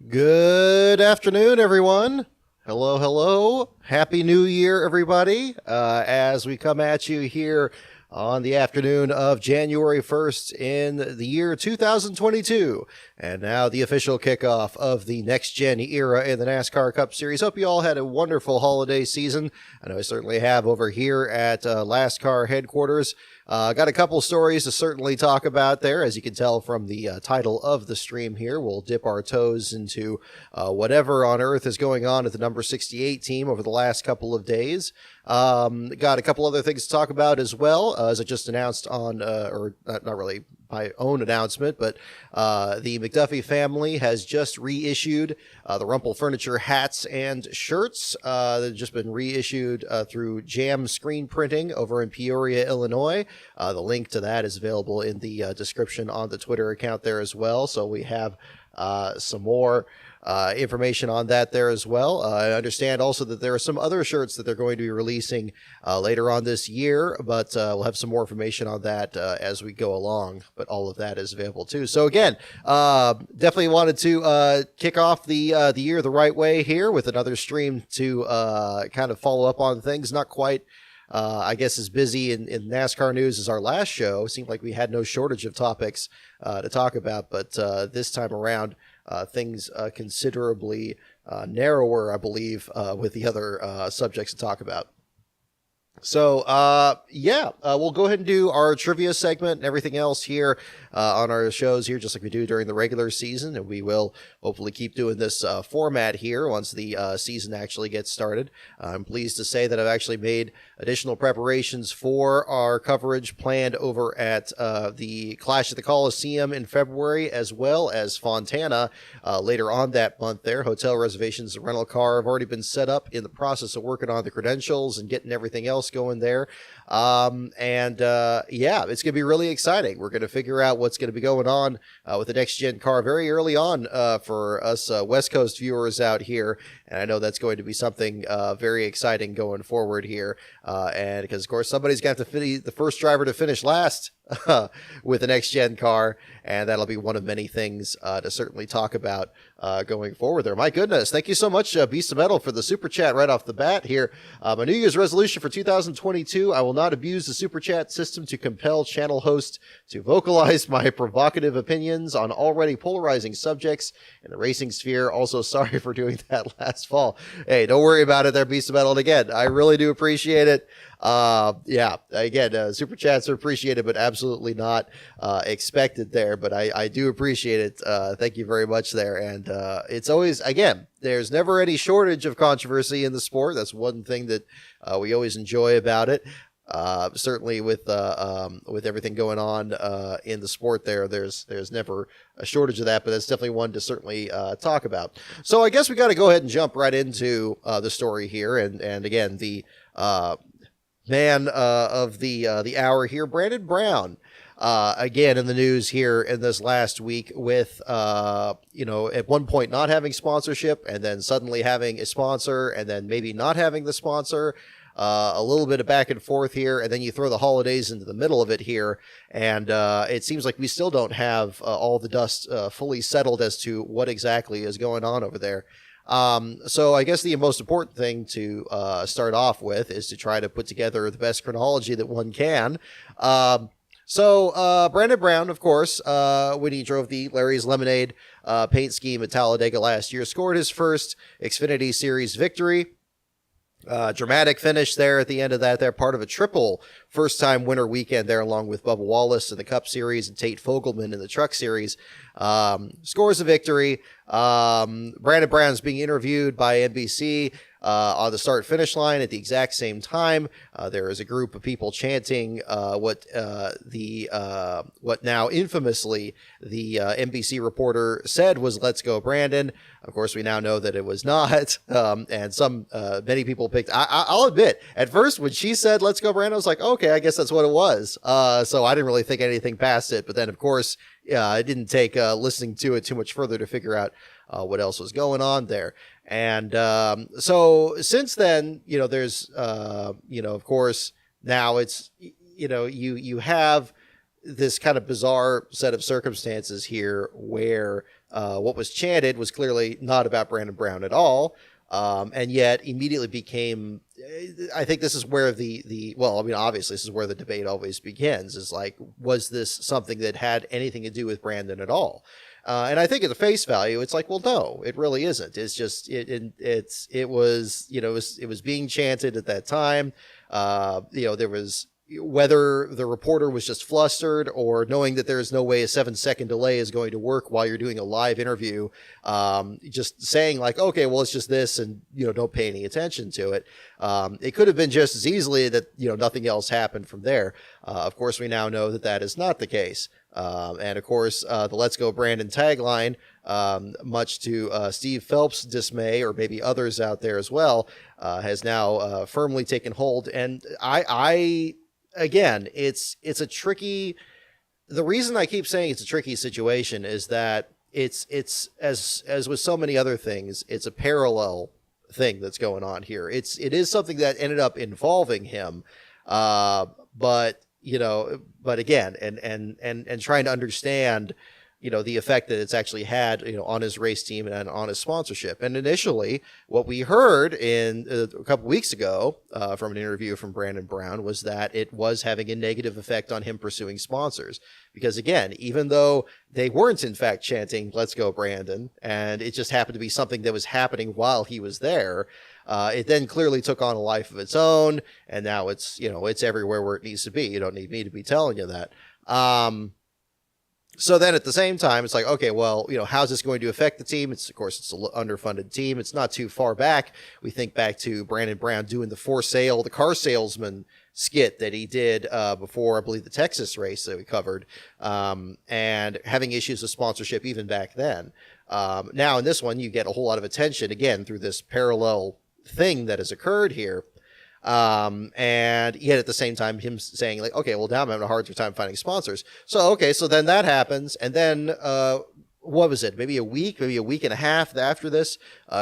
Good afternoon, everyone. Hello, hello. Happy New Year, everybody. As we come at you here on the afternoon of January 1st in the year 2022. And now the official kickoff of the next gen era in the NASCAR Cup Series. Hope you all had a wonderful holiday season. I know I certainly have over here at NASCAR headquarters. Got a couple stories to certainly talk about there. As you can tell from the title of the stream here, we'll dip our toes into whatever on earth is going on at the number 68 team over the last couple of days. Got a couple other things to talk about as well, as I just announced on, or not really my own announcement, but the McDuffie family has just reissued the Rumpel Furniture hats and shirts. They've just been reissued through Jam Screen Printing over in Peoria, Illinois. The link to that is available in the description on the Twitter account there as well. So we have some more information on that there as well. I understand also that there are some other shirts that they're going to be releasing later on this year, but we'll have some more information on that as we go along. But all of that is available too. So again, definitely wanted to kick off the year the right way here with another stream to kind of follow up on things. Not quite I guess as busy in NASCAR news as our last show. It seemed like we had no shortage of topics to talk about, but this time around things considerably narrower, I believe, with the other subjects to talk about. So, we'll go ahead and do our trivia segment and everything else here on our shows here, just like we do during the regular season. And we will hopefully keep doing this format here once the season actually gets started. I'm pleased to say that I've actually made additional preparations for our coverage planned over at the Clash at the Coliseum in February, as well as Fontana later on that month there. Hotel reservations and rental car have already been set up, in the process of working on the credentials and getting everything else going there. It's going to be really exciting. We're going to figure out what's going to be going on with the next gen car very early on for us West Coast viewers out here. And I know that's going to be something very exciting going forward here. And because, of course, somebody's got to be the first driver to finish last with the next gen car, and that'll be one of many things to certainly talk about going forward there. My goodness, thank you so much, Beast of Metal, for the super chat right off the bat here. My New Year's resolution for 2022: I will not abuse the super chat system to compel channel hosts to vocalize my provocative opinions on already polarizing subjects in the racing sphere. Also, sorry for doing that last fall. Hey, don't worry about it there, Beast of Metal. And again, I really do appreciate it. Super chats are appreciated, but absolutely not expected there. But I do appreciate it. Thank you very much there. And it's always, again, there's never any shortage of controversy in the sport. That's one thing that we always enjoy about it. Certainly with everything going on in the sport there's never a shortage of that, but that's definitely one to certainly talk about. So I guess we got to go ahead and jump right into the story here. And again, the man of the hour here, Brandon Brown, again in the news here in this last week with at one point not having sponsorship, and then suddenly having a sponsor, and then maybe not having the sponsor. A little bit of back and forth here, and then you throw the holidays into the middle of it here, and it seems like we still don't have all the dust fully settled as to what exactly is going on over there. So I guess the most important thing to start off with is to try to put together the best chronology that one can. So Brandon Brown, of course, when he drove the Larry's Lemonade paint scheme at Talladega last year, scored his first Xfinity Series victory. Dramatic finish there at the end of that. They're part of a triple first-time winner weekend there, along with Bubba Wallace in the Cup Series and Tate Fogelman in the Truck Series. Scores a victory. Brandon Brown's being interviewed by NBC on the start-finish line at the exact same time. There is a group of people chanting what now infamously the NBC reporter said was "Let's go, Brandon." Of course, we now know that it was not. And many people picked. I'll admit, at first when she said "Let's go, Brandon," I was like, okay, I guess that's what it was. So I didn't really think anything past it. But then, of course, it didn't take listening to it too much further to figure out what else was going on there. And so since then, there's, of course, now it's, you have this kind of bizarre set of circumstances here where what was chanted was clearly not about Brandon Brown at all. And yet immediately became, I think this is where well, I mean, obviously this is where the debate always begins, is like, was this something that had anything to do with Brandon at all? And I think at the face value, it's like, well, no, it really isn't. It's just, it was, you know, it was being chanted at that time. You know, there was, whether the reporter was just flustered or knowing that there is no way a 7-second delay is going to work while you're doing a live interview, just saying like, okay, well, it's just this, and, you know, don't pay any attention to it. It could have been just as easily that, you know, nothing else happened from there. Of course, we now know that that is not the case. And of course, the Let's Go Brandon tagline, much to Steve Phelps' dismay, or maybe others out there as well, has now firmly taken hold. And again, it's a tricky, the reason I keep saying it's a tricky situation is that it's as with so many other things, it's a parallel thing that's going on here. It is something that ended up involving him, but you know, but again, and trying to understand, you know, the effect that it's actually had, you know, on his race team and on his sponsorship. And initially, what we heard in a couple weeks ago from an interview from Brandon Brown was that it was having a negative effect on him pursuing sponsors. Because again, even though they weren't in fact chanting, "Let's go Brandon," and it just happened to be something that was happening while he was there, it then clearly took on a life of its own, and now it's, you know, it's everywhere where it needs to be. You don't need me to be telling you that. So then at the same time, it's like, okay, well, you know, how's this going to affect the team? Of course, it's an underfunded team. It's not too far back. We think back to Brandon Brown doing the car salesman skit that he did before, I believe, the Texas race that we covered, and having issues with sponsorship even back then. Now in this one, you get a whole lot of attention, again, through this parallel thing that has occurred here. And yet at the same time, him saying like, okay, well, now I'm having a hard time finding sponsors. So, okay, so then that happens. And then, what was it? Maybe a week and a half after this,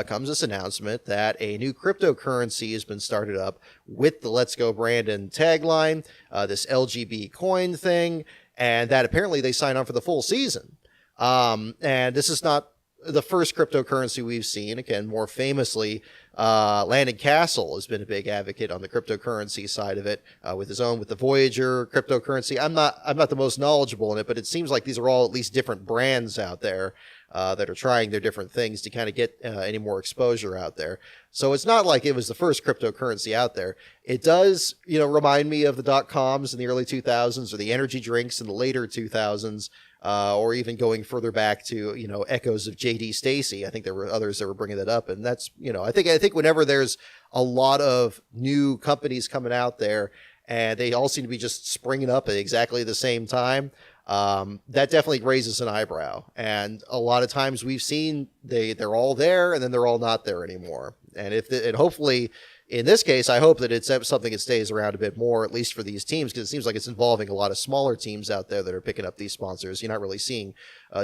comes this announcement that a new cryptocurrency has been started up with the Let's Go Brandon tagline, this LGB coin thing, and that apparently they sign on for the full season. And this is not the first cryptocurrency we've seen. Again, more famously, Landon Castle has been a big advocate on the cryptocurrency side of it, with the Voyager cryptocurrency. I'm not the most knowledgeable in it, but it seems like these are all at least different brands out there, that are trying their different things to kind of get, any more exposure out there. So it's not like it was the first cryptocurrency out there. It does, you know, remind me of the .coms in the early 2000s, or the energy drinks in the later 2000s. Or even going further back to, you know, echoes of J.D. Stacy. I think there were others that were bringing that up. And that's, you know, I think whenever there's a lot of new companies coming out there and they all seem to be just springing up at exactly the same time, that definitely raises an eyebrow. And a lot of times we've seen they're all there and then they're all not there anymore. And and hopefully, in this case, I hope that it's something that stays around a bit more, at least for these teams, because it seems like it's involving a lot of smaller teams out there that are picking up these sponsors. You're not really seeing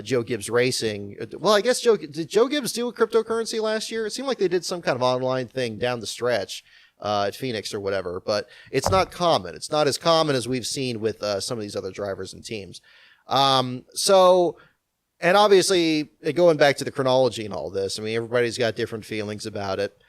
Joe Gibbs Racing. Well, I guess did Joe Gibbs do a cryptocurrency last year? It seemed like they did some kind of online thing down the stretch at Phoenix or whatever, but it's not common. It's not as common as we've seen with some of these other drivers and teams. So, and obviously, going back to the chronology and all this, I mean, everybody's got different feelings about it.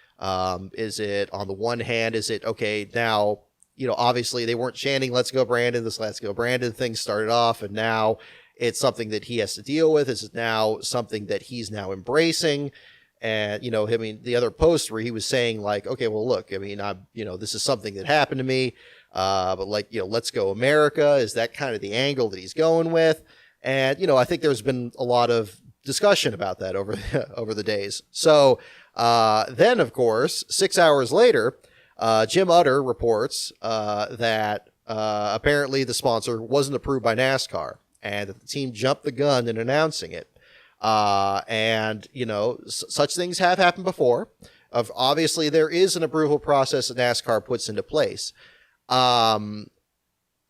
Is it, on the one hand, is it, okay, now, you know, obviously they weren't chanting "Let's Go Brandon," this "Let's Go Brandon" thing started off, and now it's something that he has to deal with. Is it now something that he's now embracing? And, you know, I mean, the other post where he was saying like, okay, well, look, I mean, you know, this is something that happened to me, but like, you know, let's go America. Is that kind of the angle that he's going with? And, you know, I think there's been a lot of discussion about that over the days. So, then, of course, 6 hours later, Jim Utter reports that apparently the sponsor wasn't approved by NASCAR and that the team jumped the gun in announcing it. And, you know, such things have happened before. Obviously, there is an approval process that NASCAR puts into place.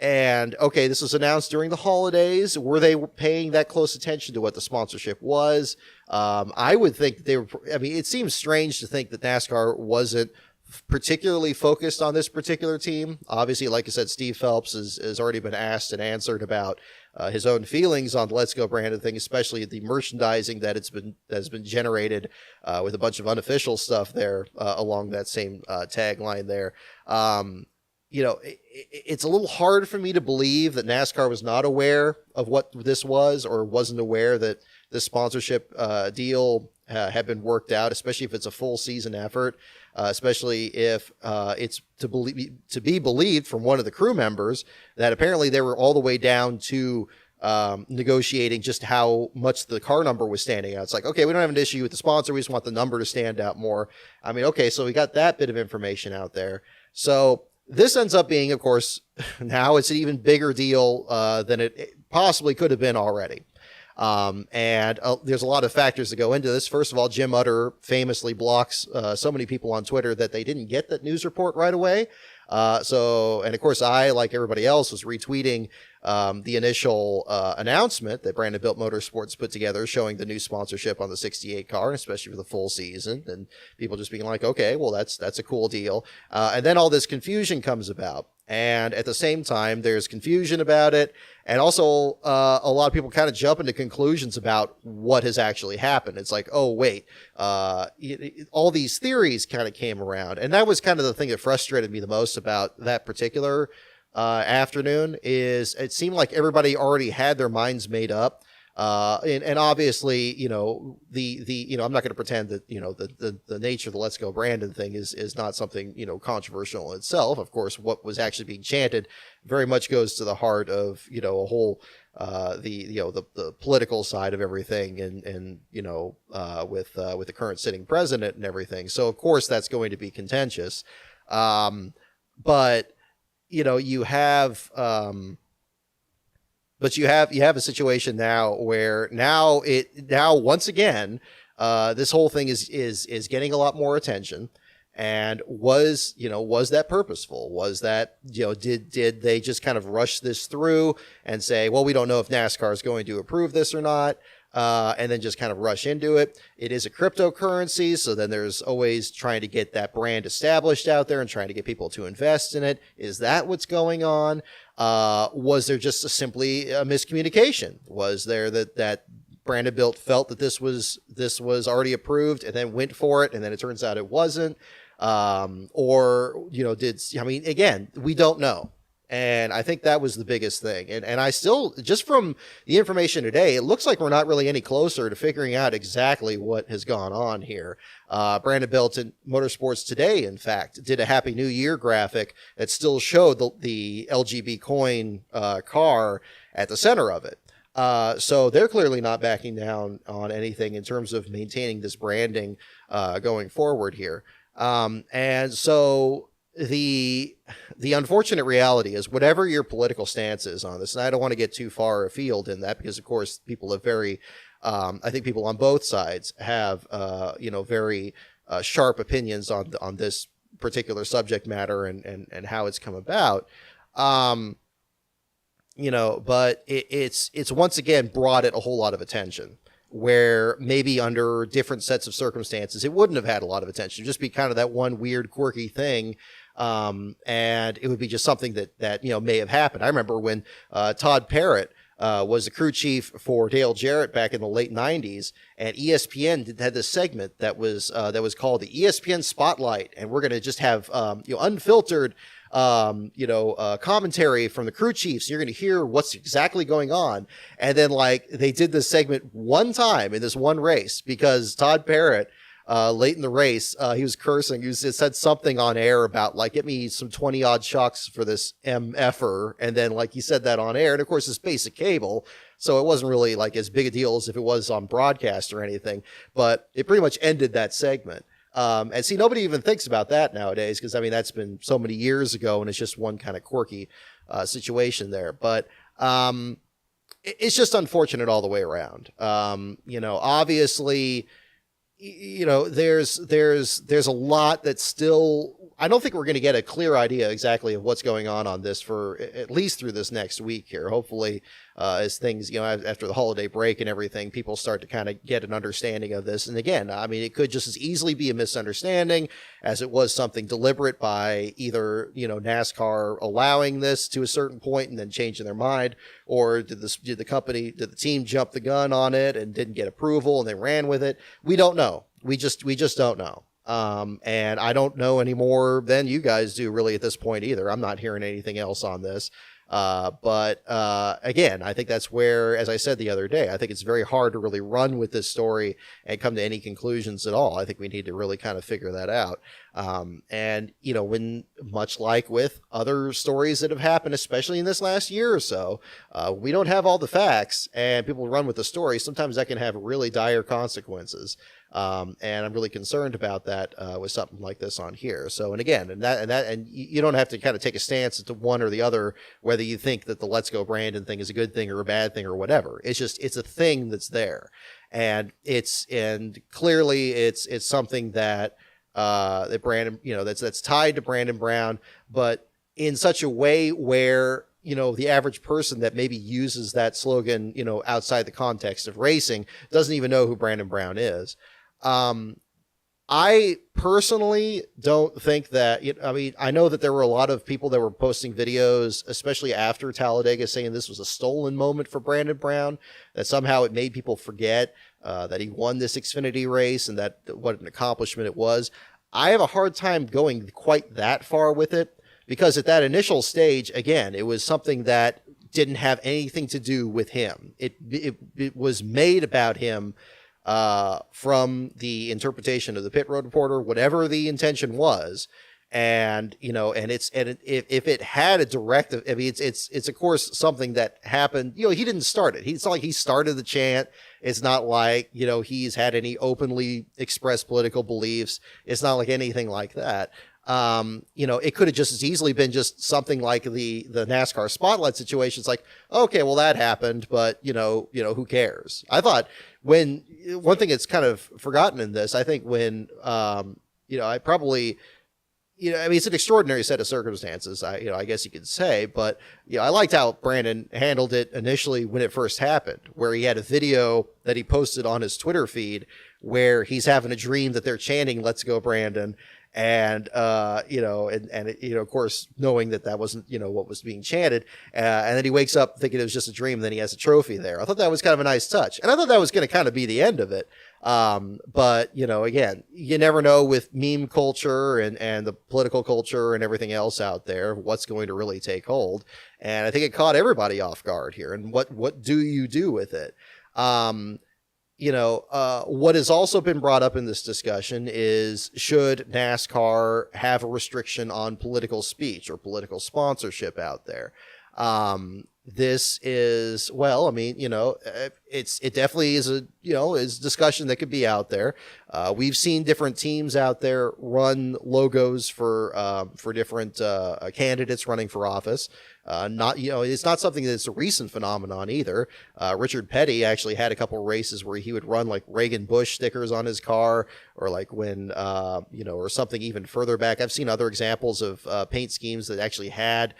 And, okay, this was announced during the holidays. Were they paying that close attention to what the sponsorship was? I would think they were. I mean, it seems strange to think that NASCAR wasn't particularly focused on this particular team. Obviously, like I said, Steve Phelps has already been asked and answered about his own feelings on the Let's Go branded thing, especially the merchandising that has been generated with a bunch of unofficial stuff there along that same tagline there. It's a little hard for me to believe that NASCAR was not aware of what this was, or wasn't aware that this sponsorship deal had been worked out, especially if it's a full season effort, especially if it's to be believed from one of the crew members that apparently they were all the way down to negotiating just how much the car number was standing out. It's like, okay, we don't have an issue with the sponsor. We just want the number to stand out more. I mean, okay, so we got that bit of information out there. So this ends up being, of course, now it's an even bigger deal than it possibly could have been already. And there's a lot of factors that go into this. First of all, Jim Utter famously blocks so many people on Twitter that they didn't get that news report right away. And of course, I, like everybody else, was retweeting the initial announcement that Brandon Built Motorsports put together showing the new sponsorship on the 68 car, especially for the full season, and people just being like, okay, well, that's a cool deal. And then all this confusion comes about. And at the same time, there's confusion about it. And also, a lot of people kind of jump into conclusions about what has actually happened. It's like, oh, wait, all these theories kind of came around. And that was kind of the thing that frustrated me the most about that particular afternoon, is it seemed like everybody already had their minds made up. And obviously, I'm not going to pretend that, the nature of the Let's Go Brandon thing is not something, controversial in itself. Of course, what was actually being chanted very much goes to the heart of, a whole, the political side of everything, and with the current sitting president and everything. So of course that's going to be contentious. But you have a situation now where now once again, this whole thing is getting a lot more attention. And was that purposeful? Was that, did they just kind of rush this through and say, well, we don't know if NASCAR is going to approve this or not? And then just kind of rush into it. It is a cryptocurrency, so then there's always trying to get that brand established out there and trying to get people to invest in it. Is that what's going on? Was there just simply a miscommunication? Was there that Brandon Built felt that this was already approved and then went for it, and then it turns out it wasn't? Again, we don't know. And I think that was the biggest thing. And I still, just from the information today, it looks like we're not really any closer to figuring out exactly what has gone on here. Brandon Built Motorsports today, in fact, did a Happy New Year graphic that still showed the LGB coin car at the center of it. So they're clearly not backing down on anything in terms of maintaining this branding going forward here. And so the unfortunate reality is, whatever your political stance is on this, and I don't want to get too far afield in that, because of course people have I think people on both sides have, very sharp opinions on this particular subject matter and how it's come about. But it's once again brought it a whole lot of attention, where maybe under different sets of circumstances, it wouldn't have had a lot of attention. Just be kind of that one weird, quirky thing. And it would be just something that may have happened. I remember when Todd Parrott was the crew chief for Dale Jarrett back in the late 90s, and ESPN had this segment that was called the ESPN Spotlight, and we're going to just have unfiltered commentary from the crew chiefs. You're going to hear what's exactly going on. And then they did this segment one time in this one race, because Todd Parrott, late in the race, he was cursing. He said something on air about get me some 20 odd shocks for this MFer. And then he said that on air. And of course it's basic cable, so it wasn't really as big a deal as if it was on broadcast or anything, but it pretty much ended that segment. And see, nobody even thinks about that nowadays, because that's been so many years ago, and it's just one kind of quirky situation there. But it's just unfortunate all the way around. Obviously, there's a lot that's still, I don't think we're going to get a clear idea exactly of what's going on this for at least through this next week here. Hopefully, as things, after the holiday break and everything, people start to kind of get an understanding of this. And again, I mean, it could just as easily be a misunderstanding as it was something deliberate by either, NASCAR allowing this to a certain point and then changing their mind, or did the team jump the gun on it and didn't get approval and they ran with it? We don't know. We just don't know. And I don't know any more than you guys do really at this point either. I'm not hearing anything else on this. But again, I think that's where, as I said the other day, I think it's very hard to really run with this story and come to any conclusions at all. I think we need to really kind of figure that out. And, when much like with other stories that have happened, especially in this last year or so, we don't have all the facts and people run with the story. Sometimes that can have really dire consequences. And I'm really concerned about that, with something like this on here. So, and you don't have to kind of take a stance to one or the other, whether you think that the Let's Go Brandon thing is a good thing or a bad thing or whatever. It's a thing that's there. And clearly it's something that Brandon, that's tied to Brandon Brown, but in such a way where, the average person that maybe uses that slogan, outside the context of racing doesn't even know who Brandon Brown is. I personally don't think that, I know that there were a lot of people that were posting videos, especially after Talladega, saying this was a stolen moment for Brandon Brown, that somehow it made people forget that he won this Xfinity race and that what an accomplishment it was. I have a hard time going quite that far with it, because at that initial stage, again, it was something that didn't have anything to do with him. It was made about him from the interpretation of the pit road reporter, whatever the intention was. And, if it had a direct, it's of course something that happened, he didn't start it. It's not like he started the chant. It's not like, he's had any openly expressed political beliefs. It's not like anything like that. It could have just as easily been just something like the NASCAR spotlight situation. It's like, okay, well that happened, but who cares? I thought one thing that's kind of forgotten in this, I think when, I probably, it's an extraordinary set of circumstances, I guess you could say, but, I liked how Brandon handled it initially when it first happened, where he had a video that he posted on his Twitter feed where he's having a dream that they're chanting, "Let's go, Brandon." And, of course, knowing that wasn't, what was being chanted. And then he wakes up thinking it was just a dream. And then he has a trophy there. I thought that was kind of a nice touch. And I thought that was going to kind of be the end of it. But, again, you never know with meme culture and the political culture and everything else out there, what's going to really take hold. And I think it caught everybody off guard here. And what do you do with it? What has also been brought up in this discussion is, should NASCAR have a restriction on political speech or political sponsorship out there? This is, it definitely is is discussion that could be out there. We've seen different teams out there run logos for different candidates running for office. It's not something that's a recent phenomenon either. Richard Petty actually had a couple races where he would run like Reagan Bush stickers on his car, or like when, or something even further back. I've seen other examples of paint schemes that actually had,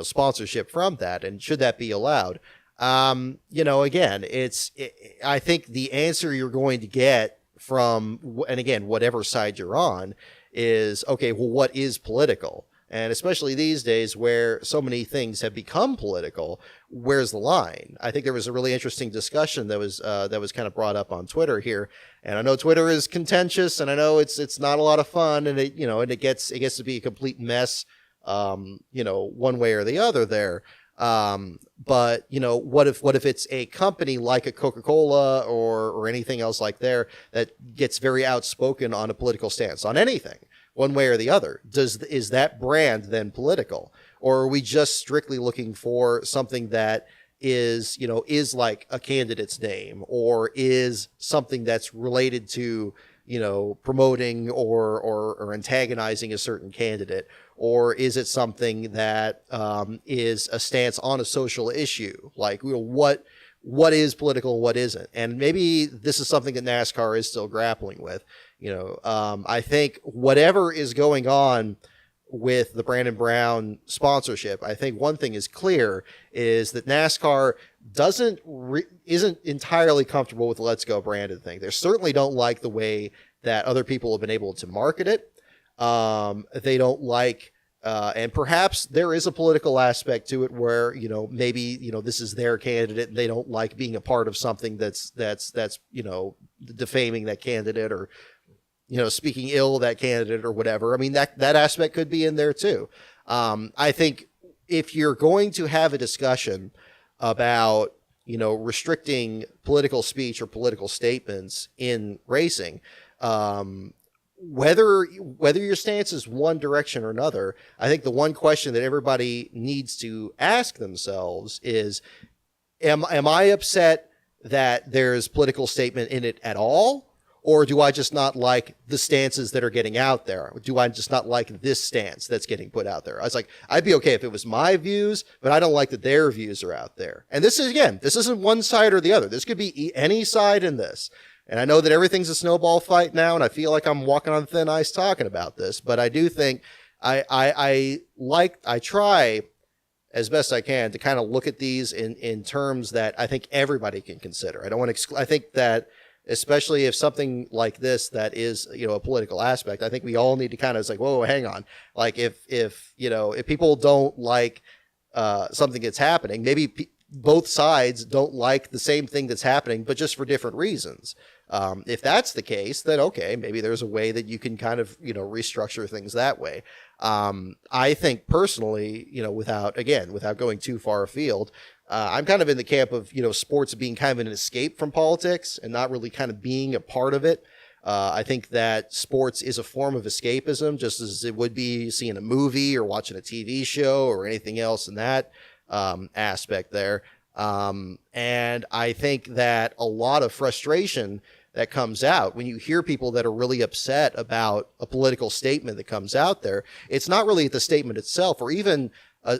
sponsorship from that. And should that be allowed? Again, I think the answer you're going to get from, and again, whatever side you're on, is, okay, well, what is political? And especially these days where so many things have become political, where's the line? I think there was a really interesting discussion that was kind of brought up on Twitter here. And I know Twitter is contentious, and I know it's not a lot of fun, and it gets to be a complete mess, one way or the other there. But what if it's a company like a Coca-Cola or anything else like there that gets very outspoken on a political stance on anything, one way or the other? Is that brand then political? Or are we just strictly looking for something that is like a candidate's name, or is something that's related to, promoting or antagonizing a certain candidate? Or is it something that is a stance on a social issue? Like, what is political and what isn't? And maybe this is something that NASCAR is still grappling with. I think whatever is going on with the Brandon Brown sponsorship, I think one thing is clear is that NASCAR isn't entirely comfortable with the Let's Go Brandon thing. They certainly don't like the way that other people have been able to market it. They don't like, and perhaps there is a political aspect to it where, maybe, this is their candidate and they don't like being a part of something that's, defaming that candidate or, speaking ill of that candidate or whatever. I mean, that aspect could be in there too. I think if you're going to have a discussion about, restricting political speech or political statements in racing, whether your stance is one direction or another, I think the one question that everybody needs to ask themselves is, am I upset that there's political statement in it at all? Or do I just not like the stances that are getting out there? Do I just not like this stance that's getting put out there? I was like, I'd be okay if it was my views, but I don't like that their views are out there. And this isn't one side or the other. This could be any side in this. And I know that everything's a snowball fight now, and I feel like I'm walking on thin ice talking about this, but I do think I try as best I can to kind of look at these in terms that I think everybody can consider. I don't want to I think that especially if something like this that is, a political aspect, I think we all need to kind of say, whoa, hang on. Like if people don't like something that's happening, maybe both sides don't like the same thing that's happening, but just for different reasons. If that's the case, then okay, maybe there's a way that you can kind of, restructure things that way. I think personally, without going too far afield, I'm kind of in the camp of, sports being kind of an escape from politics and not really kind of being a part of it. I think that sports is a form of escapism, just as it would be seeing a movie or watching a TV show or anything else in that aspect there. And I think that a lot of frustration that comes out when you hear people that are really upset about a political statement that comes out there, it's not really the statement itself or even, I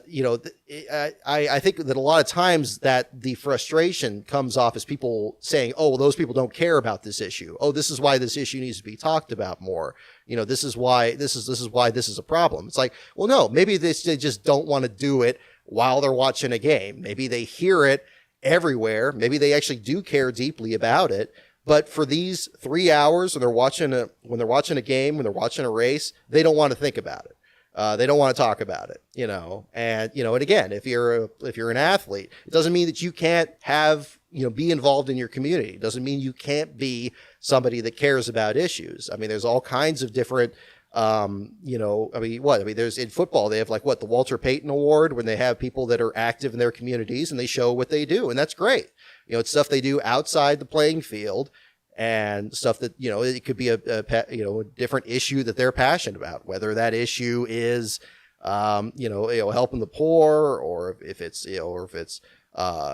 think that a lot of times that the frustration comes off as people saying, oh, well, those people don't care about this issue. Oh, this is why this issue needs to be talked about more. This is why this is a problem. It's like, well, no, maybe they just don't want to do it while they're watching a game. Maybe they hear it everywhere. Maybe they actually do care deeply about it. But for these 3 hours when they're watching a game, when they're watching a race, they don't want to think about it. They don't want to talk about it, and again, if you're an athlete, it doesn't mean that you can't be involved in your community. It doesn't mean you can't be somebody that cares about issues. I mean, there's all kinds of different, there's in football, they have the Walter Payton Award when they have people that are active in their communities and they show what they do. And that's great. It's stuff they do outside the playing field. And stuff that, it could be a different issue that they're passionate about, whether that issue is, helping the poor, or if it's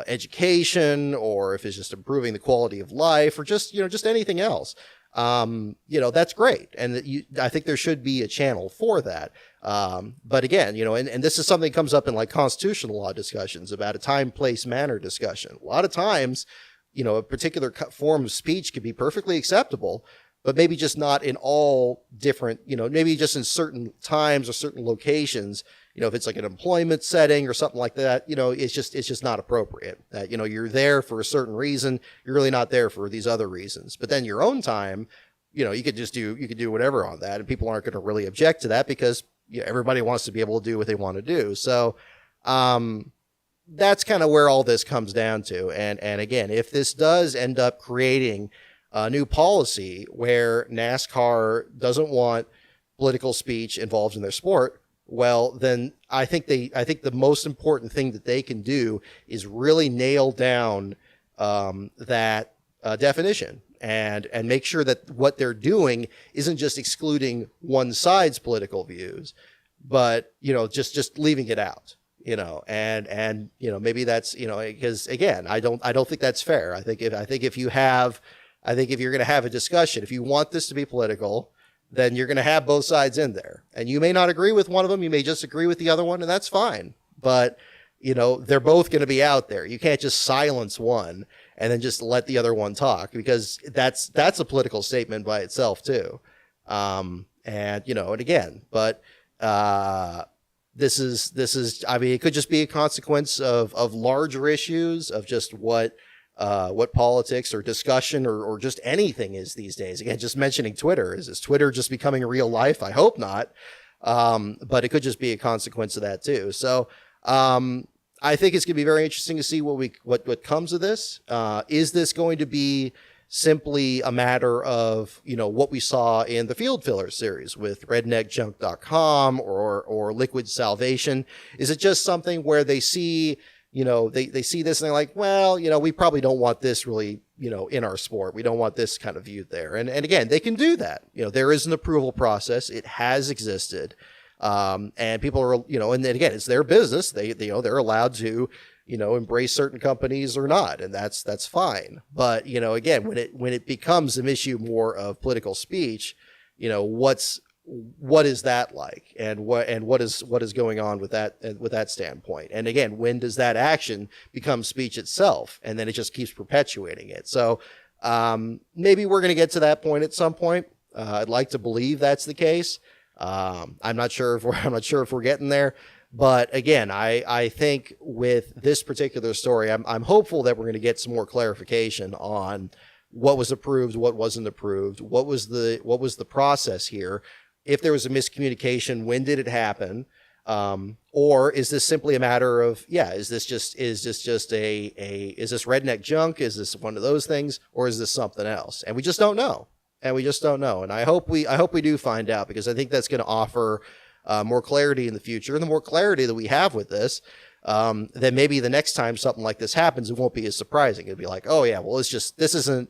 education, or if it's just improving the quality of life, or just anything else. That's great. And I think there should be a channel for that. But again, and this is something that comes up in constitutional law discussions about a time, place, manner discussion. A lot of times, a particular form of speech could be perfectly acceptable, but maybe just not in all different, maybe just in certain times or certain locations, if it's like an employment setting or something like that, it's just not appropriate. That, you're there for a certain reason. You're really not there for these other reasons. But then your own time, you could do whatever on that, and people aren't going to really object to that because everybody wants to be able to do what they want to do. So, that's kind of where all this comes down to. And again, if this does end up creating a new policy where NASCAR doesn't want political speech involved in their sport, well, then I think the most important thing that they can do is really nail down that definition and make sure that what they're doing isn't just excluding one side's political views, but just leaving it out. And maybe that's, because again, I don't think that's fair. I think if you're going to have a discussion, if you want this to be political, then you're going to have both sides in there, and you may not agree with one of them. You may just agree with the other one, and that's fine. But, they're both going to be out there. You can't just silence one and then just let the other one talk, because that's a political statement by itself too. And again, but I mean, it could just be a consequence of larger issues of just what politics or discussion or just anything is these days. Again, just mentioning Twitter. Is Twitter just becoming real life? I hope not. But it could just be a consequence of that too. So, I think it's going to be very interesting to see what comes of this. Is this going to be simply a matter of, what we saw in the Field Filler series with redneckjunk.com or Liquid Salvation? Is it just something where they see, they see this and they're like, well, we probably don't want this really, in our sport. We don't want this kind of viewed there. And again, they can do that. There is an approval process. It has existed. And people are, and then again, it's their business. They're allowed to, embrace certain companies or not. And that's fine. But, again, when it becomes an issue more of political speech, what is that like? And what is going on with that standpoint? And again, when does that action become speech itself? And then it just keeps perpetuating it. So, maybe we're going to get to that point at some point. I'd like to believe that's the case. I'm not sure if we're getting there, but again, I think with this particular story, I'm hopeful that we're going to get some more clarification on what was approved, what wasn't approved, what was the process here. If there was a miscommunication, when did it happen? Or is this simply a matter of, is this redneck junk? Is this one of those things, or is this something else? And we just don't know. And I hope we do find out, because I think that's going to offer more clarity in the future. And the more clarity that we have with this, then maybe the next time something like this happens, it won't be as surprising. It'll be like, oh yeah, well, this isn't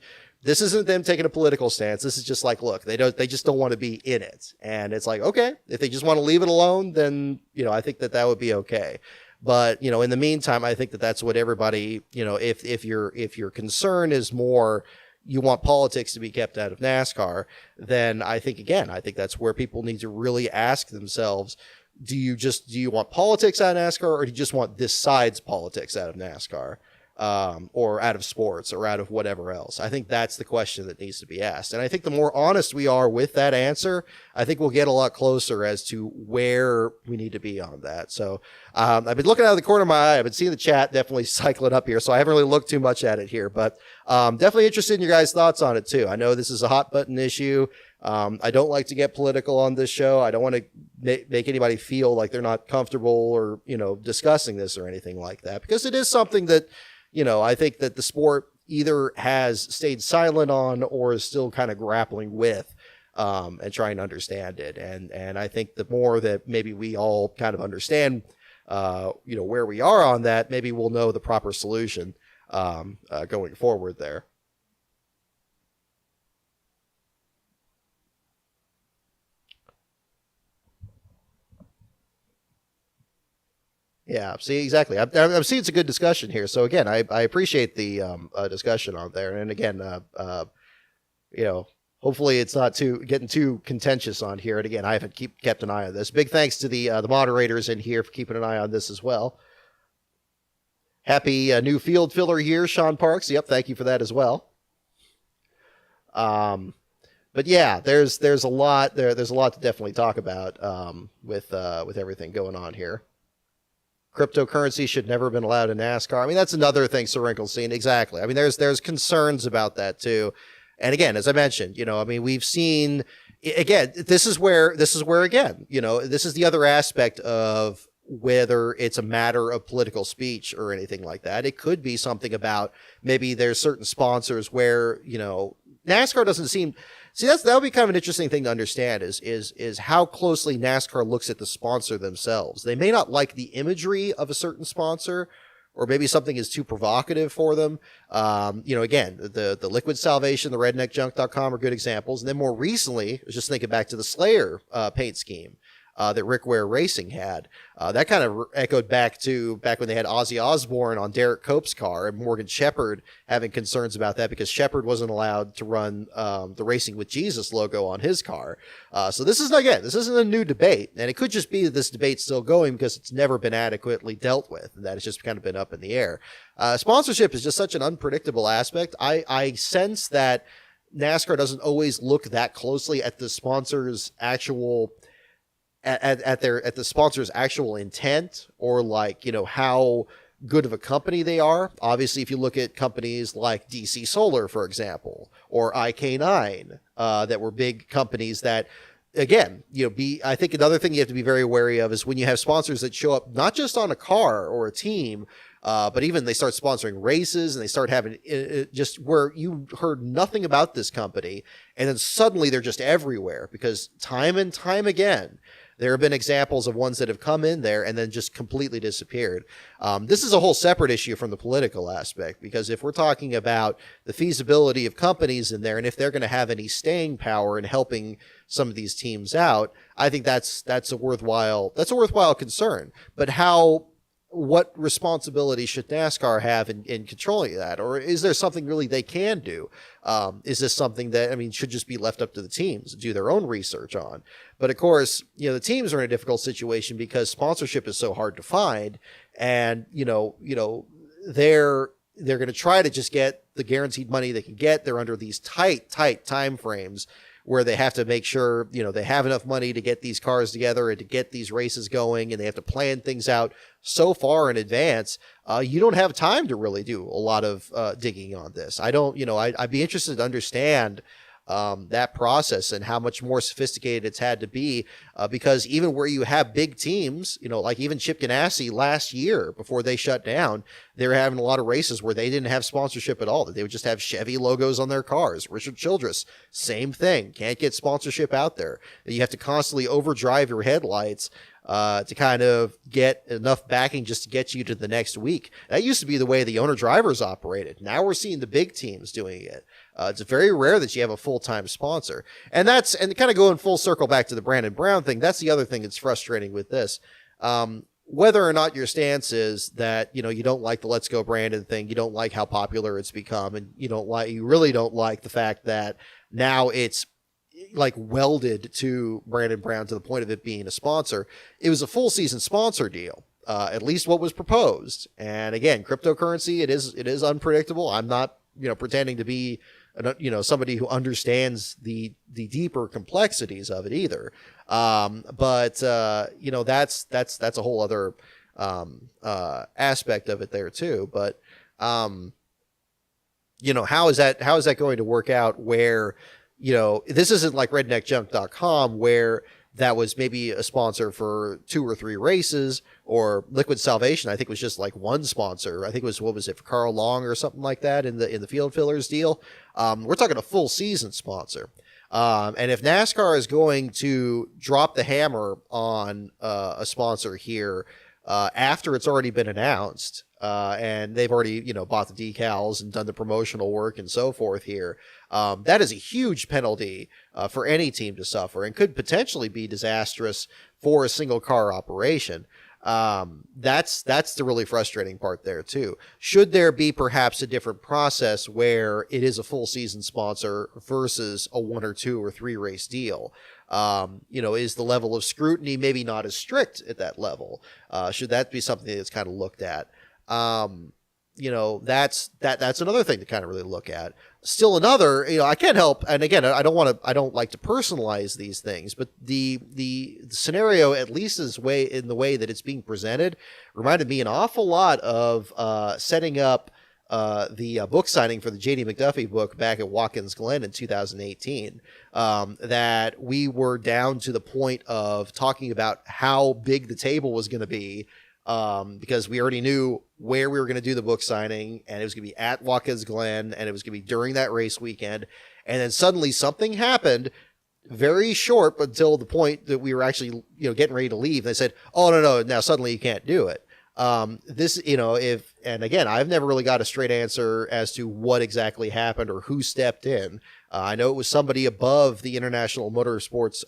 them taking a political stance. This is just like, look, they just don't want to be in it. And it's like, okay, if they just want to leave it alone, then, I think that would be okay. But, in the meantime, I think that that's what everybody, if your concern is more, you want politics to be kept out of NASCAR, then I think that's where people need to really ask themselves, do you want politics out of NASCAR, or do you just want this side's politics out of NASCAR? Or out of sports or out of whatever else? I think that's the question that needs to be asked. And I think the more honest we are with that answer, I think we'll get a lot closer as to where we need to be on that. So, I've been looking out of the corner of my eye. I've been seeing the chat definitely cycling up here. So I haven't really looked too much at it here, but, definitely interested in your guys' thoughts on it too. I know this is a hot button issue. I don't like to get political on this show. I don't want to make anybody feel like they're not comfortable or, discussing this or anything like that, because it is something that, I think that the sport either has stayed silent on or is still kind of grappling with, and trying to understand it. And I think the more that maybe we all kind of understand, where we are on that, maybe we'll know the proper solution, going forward there. Yeah, see, exactly. I'm seeing it's a good discussion here. So again, I appreciate the discussion on there. And again, hopefully it's not getting too contentious on here. And again, I haven't kept an eye on this. Big thanks to the moderators in here for keeping an eye on this as well. Happy new field filler year, Sean Parks. Yep, thank you for that as well. But yeah, there's a lot there. There's a lot to definitely talk about with everything going on here. Cryptocurrency should never have been allowed in NASCAR. I mean, that's another thing Sir Wrinkle's seen. Exactly. I mean, there's concerns about that too. And again, as I mentioned, we've seen, again, this is where again, this is the other aspect of whether it's a matter of political speech or anything like that. It could be something about maybe there's certain sponsors where, NASCAR doesn't seem. See, that would be kind of an interesting thing to understand is how closely NASCAR looks at the sponsor themselves. They may not like the imagery of a certain sponsor, or maybe something is too provocative for them. Again, the Liquid Salvation, the redneckjunk.com are good examples. And then more recently, I was just thinking back to the Slayer paint scheme that Rick Ware Racing had. That kind of echoed back when they had Ozzy Osbourne on Derek Cope's car, and Morgan Shepherd having concerns about that because Shepherd wasn't allowed to run the Racing with Jesus logo on his car. So this isn't a new debate, and it could just be that this debate's still going because it's never been adequately dealt with, and that it's just kind of been up in the air. Sponsorship is just such an unpredictable aspect. I sense that NASCAR doesn't always look that closely at the sponsor's actual at the sponsor's actual intent, or like, you know, how good of a company they are. Obviously, if you look at companies like DC Solar, for example, or IK9, that were big companies that, again, you know, I think another thing you have to be very wary of is when you have sponsors that show up not just on a car or a team, but even they start sponsoring races, and they start having just where you heard nothing about this company, and then suddenly they're just everywhere, because time and time again, there have been examples of ones that have come in there and then just completely disappeared. This is a whole separate issue from the political aspect, because if we're talking about the feasibility of companies in there, and if they're going to have any staying power in helping some of these teams out, I think that's a worthwhile concern. But what responsibility should NASCAR have in controlling that? Or is there something really they can do? Is this something that, I mean, should just be left up to the teams to do their own research on? But of course, you know, the teams are in a difficult situation because sponsorship is so hard to find. And, you know, they're going to try to just get the guaranteed money they can get. They're under these tight time frames where they have to make sure, you know, they have enough money to get these cars together and to get these races going, and they have to plan things out so far in advance. You don't have time to really do a lot of digging on this. I'd be interested to understand that process and how much more sophisticated it's had to be, because even where you have big teams, you know, like even Chip Ganassi last year before they shut down, they were having a lot of races where they didn't have sponsorship at all. They would just have Chevy logos on their cars. Richard Childress, same thing. Can't get sponsorship out there. You have to constantly overdrive your headlights to kind of get enough backing just to get you to the next week. That used to be the way the owner-drivers operated. Now we're seeing the big teams doing it. It's very rare that you have a full-time sponsor. And kind of going full circle back to the Brandon Brown thing, that's the other thing that's frustrating with this. Whether or not your stance is that, you know, you don't like the Let's Go Brandon thing, you don't like how popular it's become, and you really don't like the fact that now it's like welded to Brandon Brown to the point of it being a sponsor. It was a full season sponsor deal, at least what was proposed. And again, cryptocurrency, it is unpredictable. I'm not, you know, pretending to be, you know, somebody who understands the deeper complexities of it either. But you know, that's a whole other aspect of it there too. But you know, how is that going to work out where, you know, this isn't like redneckjunk.com where that was maybe a sponsor for 2 or 3 races, or Liquid Salvation, I think was just like one sponsor. I think it was, what was it, for Carl Long or something like that in the field fillers deal. We're talking a full season sponsor. And if NASCAR is going to drop the hammer on a sponsor here after it's already been announced, and they've already, you know, bought the decals and done the promotional work and so forth here, that is a huge penalty for any team to suffer, and could potentially be disastrous for a single car operation. That's the really frustrating part there too. Should there be perhaps a different process where it is a full season sponsor versus a 1 or 2 or 3 race deal? You know, is the level of scrutiny maybe not as strict at that level? Should that be something that's kind of looked at? You know, that's another thing to kind of really look at. Still another, you know, I can't help, and again, I don't like to personalize these things, but the scenario, at least in the way that it's being presented, reminded me an awful lot of setting up the book signing for the J.D. McDuffie book back at Watkins Glen in 2018, that we were down to the point of talking about how big the table was going to be, because we already knew where we were going to do the book signing, and it was going to be at Watkins Glen, and it was going to be during that race weekend. And then suddenly something happened, very short, but until the point that we were actually, you know, getting ready to leave. They said, "Oh, no, now suddenly you can't do it." This, you know, and again, I've never really got a straight answer as to what exactly happened or who stepped in. I know it was somebody above the International Motorsports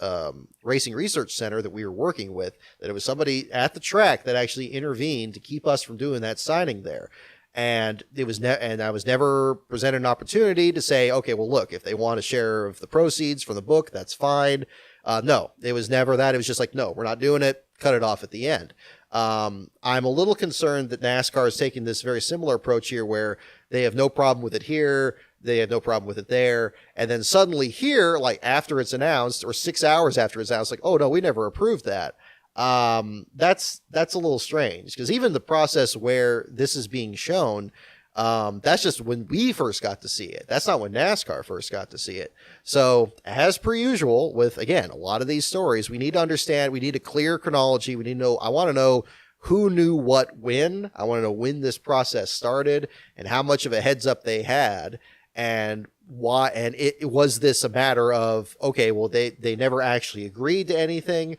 Racing Research Center that we were working with, that it was somebody at the track that actually intervened to keep us from doing that signing there. And it was and I was never presented an opportunity to say, okay, well, look, if they want a share of the proceeds from the book, that's fine. No, it was never that. It was just like, no, we're not doing it. Cut it off at the end. I'm a little concerned that NASCAR is taking this very similar approach here, where they have no problem with it here, They had no problem with it there. And then suddenly here, like after it's announced, or 6 hours after it's announced, like, oh no, we never approved that. That's a little strange, because even the process where this is being shown, that's just when we first got to see it. That's not when NASCAR first got to see it. So as per usual with, again, a lot of these stories, we need to understand, we need a clear chronology. We need to know, I want to know who knew what when. I want to know when this process started and how much of a heads up they had, and why. And it was this a matter of, okay, well, they never actually agreed to anything,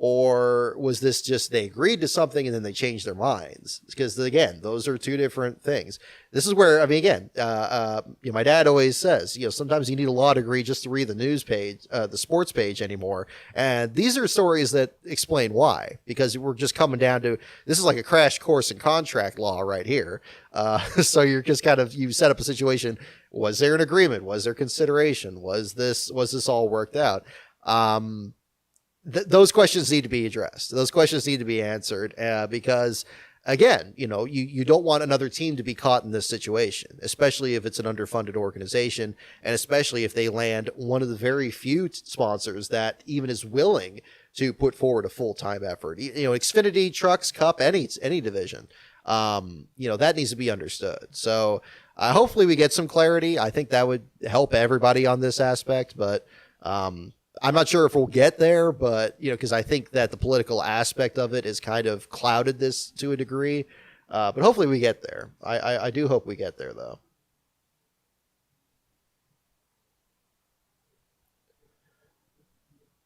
or was this just they agreed to something and then they changed their minds? Because again, those are two different things. This is where, I mean, again, my dad always says, sometimes you need a law degree just to read the news page, the sports page anymore. And these are stories that explain why, because we're just coming down to, this is like a crash course in contract law right here. So you're just you set up a situation. Was there an agreement? Was there consideration? Was this all worked out? Those questions need to be addressed. Those questions need to be answered, because again, you don't want another team to be caught in this situation, especially if it's an underfunded organization, and especially if they land one of the very few sponsors that even is willing to put forward a full-time effort. Xfinity, Trucks, Cup, any division. That needs to be understood. So hopefully we get some clarity. I think that would help everybody on this aspect, but I'm not sure if we'll get there, but, because I think that the political aspect of it has kind of clouded this to a degree. But hopefully we get there. I do hope we get there, though.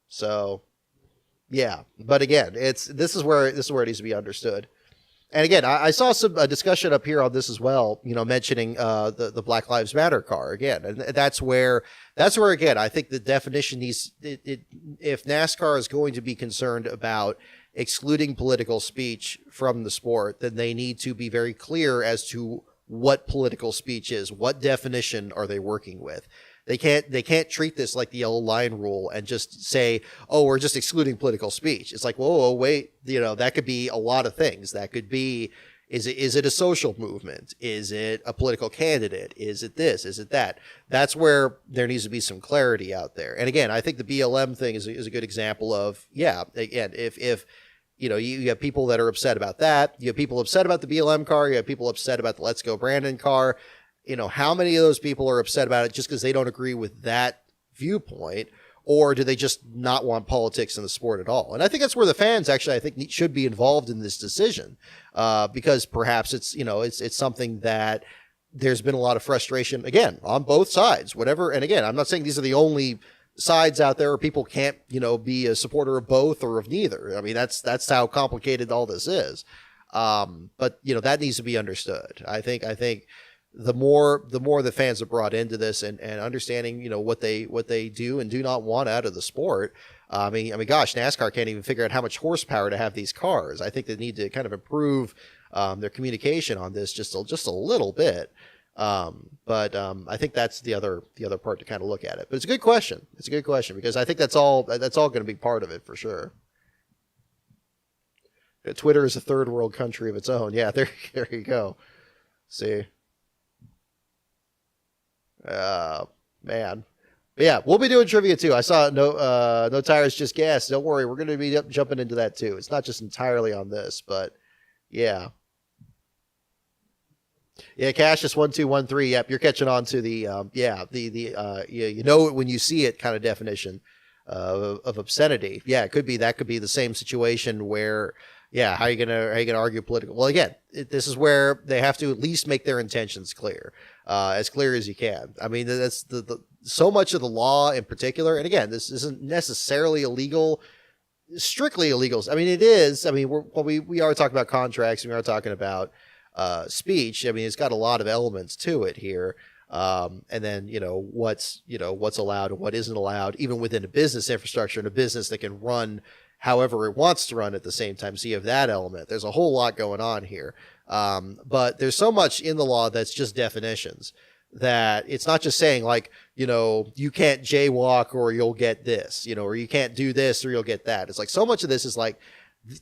So, yeah. But again, this is where it needs to be understood. And again, I saw some discussion up here on this as well, mentioning the Black Lives Matter car again. And that's where again, I think the definition needs, if NASCAR is going to be concerned about excluding political speech from the sport, then they need to be very clear as to what political speech is. What definition are they working with? They can't treat this like the yellow line rule and just say, oh, we're just excluding political speech. It's like, whoa, wait, that could be a lot of things. That could be, is it a social movement? Is it a political candidate? Is it this? Is it that? That's where there needs to be some clarity out there. And again, I think the BLM thing is a good example of, again, if you have people that are upset about that, you have people upset about the BLM car, you have people upset about the Let's Go Brandon car. How many of those people are upset about it just because they don't agree with that viewpoint, or do they just not want politics in the sport at all? And I think that's where the fans actually, I think, should be involved in this decision, because perhaps it's something that there's been a lot of frustration, again, on both sides, whatever. And again, I'm not saying these are the only sides out there, or people can't, be a supporter of both or of neither. I mean, that's how complicated all this is. But that needs to be understood. I think the more the fans are brought into this and understanding, what they do and do not want out of the sport. I mean, gosh, NASCAR can't even figure out how much horsepower to have these cars. I think they need to kind of improve their communication on this just a little bit. But I think that's the other part to kind of look at it. But it's a good question. It's a good question, because I think that's all going to be part of it for sure. Twitter is a third world country of its own. Yeah, there you go. See. Man. But yeah, we'll be doing trivia too. I saw no tires, just gas. Don't worry, we're going to be jumping into that too. It's not just entirely on this, but yeah. Yeah, Cassius 1213. Yep, you're catching on to the when you see it kind of definition of obscenity. Yeah, it could be the same situation where, yeah, how are you gonna argue political? Well, again, this is where they have to at least make their intentions clear, as clear as you can. I mean, that's the so much of the law in particular. And again, this isn't necessarily illegal, strictly illegal. I mean, it is. I mean, we are talking about contracts, and we are talking about speech. I mean, it's got a lot of elements to it here. And then, what's allowed and what isn't allowed, even within a business infrastructure and a business that can run however it wants to run at the same time. So you have that element. There's a whole lot going on here. But there's so much in the law that's just definitions, that it's not just saying like, you can't jaywalk or you'll get this, or you can't do this or you'll get that. It's like, so much of this is like,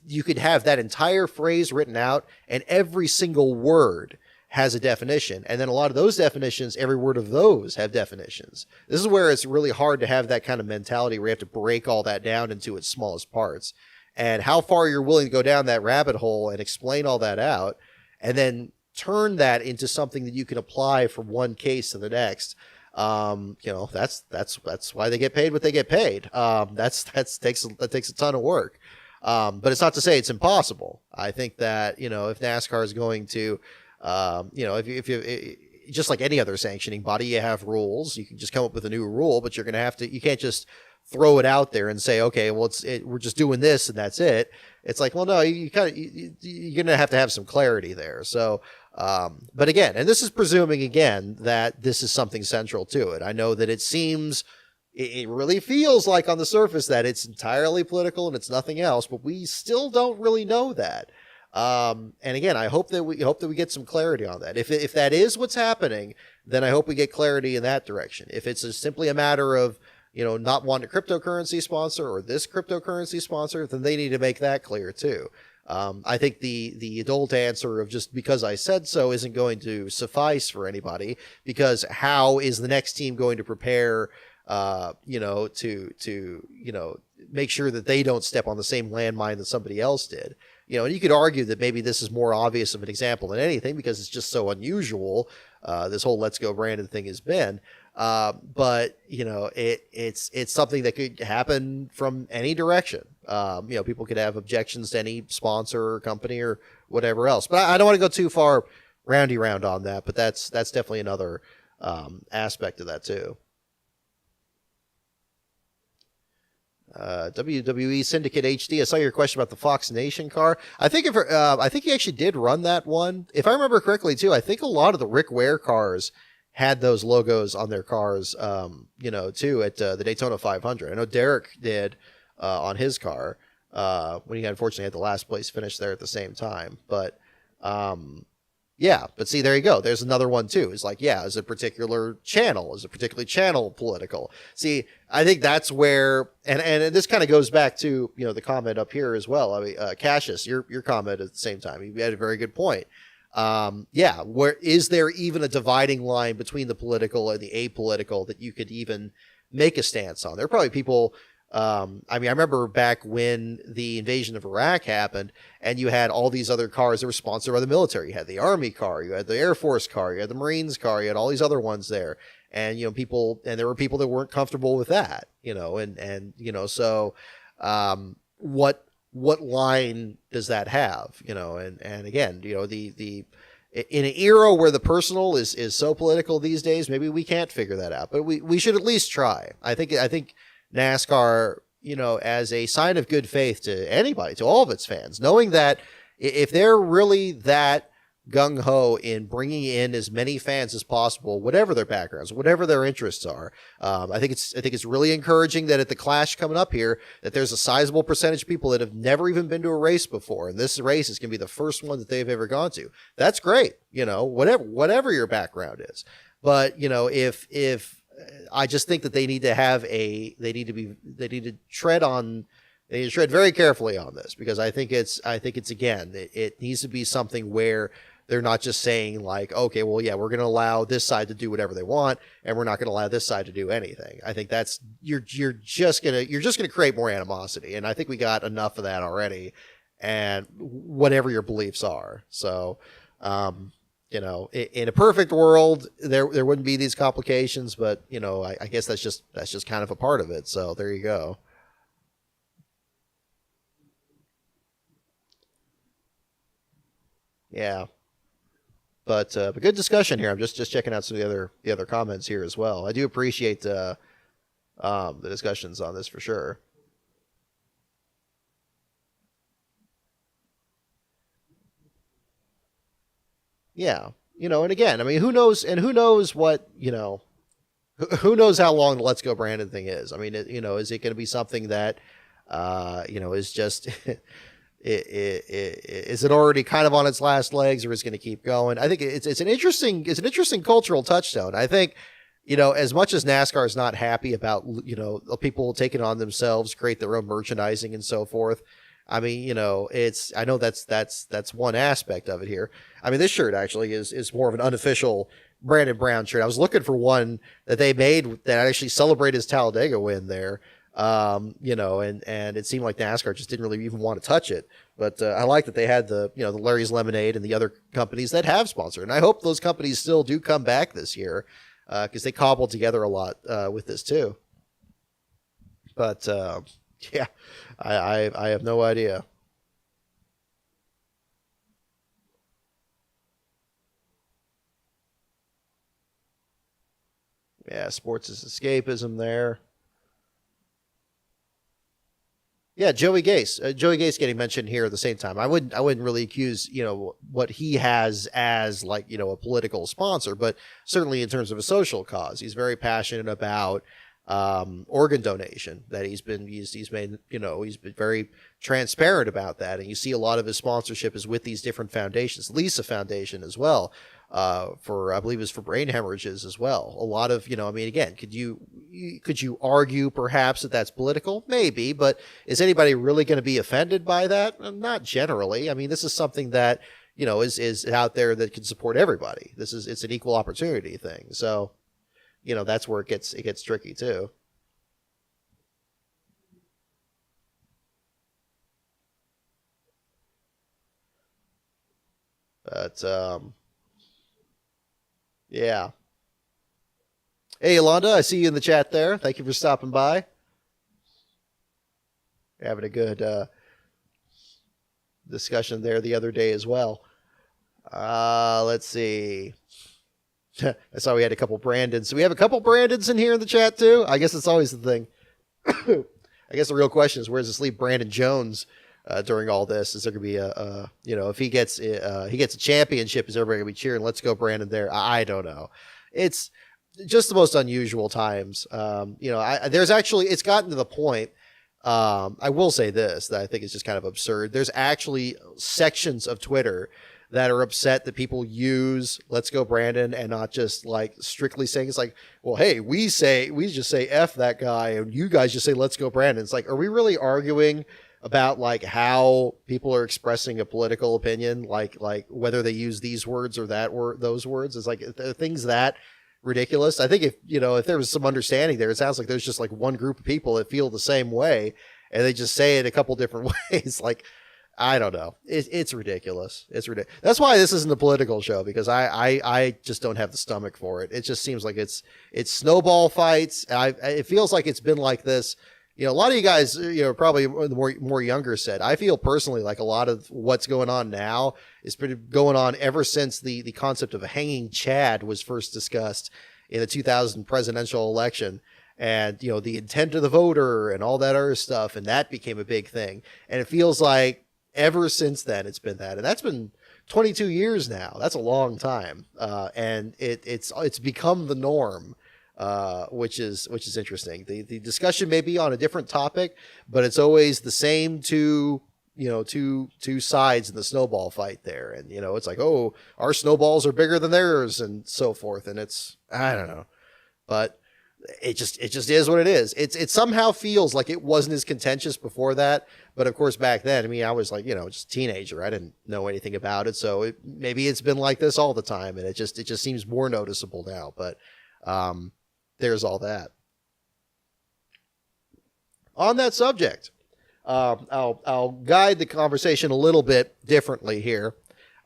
you could have that entire phrase written out and every single word has a definition. And then a lot of those definitions, every word of those have definitions. This is where it's really hard to have that kind of mentality where you have to break all that down into its smallest parts. And how far you're willing to go down that rabbit hole and explain all that out, and then turn that into something that you can apply from one case to the next. That's why they get paid what they get paid. That takes a ton of work. But it's not to say it's impossible. I think that, if NASCAR is going to, if you just like any other sanctioning body, you have rules. You can just come up with a new rule, but you're going to have to, you can't just throw it out there and say, okay, well, we're just doing this and that's it. It's like, well, no, you're going to have some clarity there. So, but again, and this is presuming again that this is something central to it. I know that it really feels like on the surface that it's entirely political and it's nothing else, but we still don't really know that. And again, I hope that we get some clarity on that. If that is what's happening, then I hope we get clarity in that direction. If it's simply a matter of, not wanting a cryptocurrency sponsor or this cryptocurrency sponsor, then they need to make that clear too. I think the adult answer of just because I said so isn't going to suffice for anybody, because how is the next team going to prepare, to make sure that they don't step on the same landmine that somebody else did? And you could argue that maybe this is more obvious of an example than anything because it's just so unusual. This whole Let's Go Brandon thing has been. But it's something that could happen from any direction. People could have objections to any sponsor or company or whatever else, but I don't want to go too far round on that, but that's definitely another, aspect of that too. WWE Syndicate HD. I saw your question about the Fox Nation car. I think he actually did run that one. If I remember correctly too, I think a lot of the Rick Ware cars had those logos on their cars, too, at the Daytona 500. I know Derek did on his car when he unfortunately had the last place finish there at the same time. But yeah, but see, there you go. There's another one too. It's like, yeah, is a particular channel? Is a particular channel political? See, I think that's where, and this kind of goes back to, the comment up here as well. I mean, Cassius, your comment at the same time, you had a very good point. Where is there even a dividing line between the political and the apolitical that you could even make a stance on? There are probably people, I remember back when the invasion of Iraq happened and you had all these other cars that were sponsored by the military. You had the Army car, you had the Air Force car, you had the Marines car, you had all these other ones there. And, there were people that weren't comfortable with that, so, what line does that have, and again, in an era where the personal is so political these days, maybe we can't figure that out, but we should at least try. I think NASCAR, as a sign of good faith to anybody, to all of its fans, knowing that if they're really that gung-ho in bringing in as many fans as possible, whatever their backgrounds, whatever their interests are, I think it's really encouraging that at the Clash coming up here, that there's a sizable percentage of people that have never even been to a race before, and this race is going to be the first one that they've ever gone to. That's great, whatever your background is. But if I just think that they need to tread very carefully on this, because I think it's again, it needs to be something where they're not just saying like, okay, well, yeah, we're going to allow this side to do whatever they want, and we're not going to allow this side to do anything. I think that's, you're just going to create more animosity. And I think we got enough of that already, and whatever your beliefs are. So, in a perfect world, there wouldn't be these complications, but I guess that's just kind of a part of it. So there you go. Yeah. But good discussion here. I'm just checking out some of the other comments here as well. I do appreciate the discussions on this for sure. Yeah, and again, who knows what, who knows how long the Let's Go Brandon thing is? Is it going to be something that, is just, is it already kind of on its last legs, or is it going to keep going? I think it's an interesting cultural touchstone. I think, as much as NASCAR is not happy about, people taking on themselves, create their own merchandising and so forth, I mean, I know that's one aspect of it here. I mean, this shirt actually is more of an unofficial Brandon Brown shirt. I was looking for one that they made that actually celebrated his Talladega win there. And it seemed like NASCAR just didn't really even want to touch it. But I like that they had the Larry's Lemonade and the other companies that have sponsored. And I hope those companies still do come back this year because they cobbled together a lot with this too. But yeah, I have no idea. Yeah, sports is escapism there. Yeah, Joey Gase. Joey Gase getting mentioned here at the same time. I wouldn't really accuse, what he has as like, a political sponsor, but certainly in terms of a social cause, he's very passionate about organ donation. That he's made, he's been very transparent about that, and you see a lot of his sponsorship is with these different foundations. Lisa Foundation as well. For I believe it's for brain hemorrhages as well. A lot of I mean, again, could you argue perhaps that that's political? Maybe, but is anybody really going to be offended by that? Not generally. I mean, this is something that is out there that can support everybody. It's an equal opportunity thing. So that's where it gets tricky too. But yeah. Hey, Yolanda, I see you in the chat there. Thank you for stopping by. Having a good discussion there the other day as well. Let's see. I saw we had a couple Brandons. So we have a couple Brandons in here in the chat too. I guess it's always the thing. I guess the real question is, where does this leave Brandon Jones during all this? Is there going to be if he gets a championship, is everybody going to be cheering, "Let's go, Brandon"? There, I don't know. It's just the most unusual times. There's actually, it's gotten to the point. I will say this, that I think is just kind of absurd. There's actually sections of Twitter that are upset that people use "Let's go, Brandon" and not just like strictly saying, it's like, well, hey, we just say F that guy and you guys just say "Let's go, Brandon." It's like, are we really arguing about like how people are expressing a political opinion, like whether they use these words or that word, those words? It's like things that ridiculous. I think if there was some understanding there, it sounds like there's just like one group of people that feel the same way and they just say it a couple different ways. Like, I don't know. It's ridiculous. It's ridiculous. That's why this isn't a political show, because I just don't have the stomach for it. It just seems like it's snowball fights. It feels like it's been like this. A lot of you guys, probably the more younger said, I feel personally like a lot of what's going on now is been going on ever since the concept of a hanging Chad was first discussed in the 2000 presidential election. And, the intent of the voter and all that other stuff. And that became a big thing. And it feels like ever since then, it's been that. And that's been 22 years now. That's a long time. And it's become the norm. Which is interesting. The discussion may be on a different topic, but it's always the same two sides in the snowball fight there. And, it's like, oh, our snowballs are bigger than theirs and so forth. And I don't know, but it just is what it is. It somehow feels like it wasn't as contentious before that. But of course, back then, I mean, I was like, just a teenager. I didn't know anything about it. So maybe it's been like this all the time. And it just seems more noticeable now. But, there's all that. On that subject, I'll guide the conversation a little bit differently here.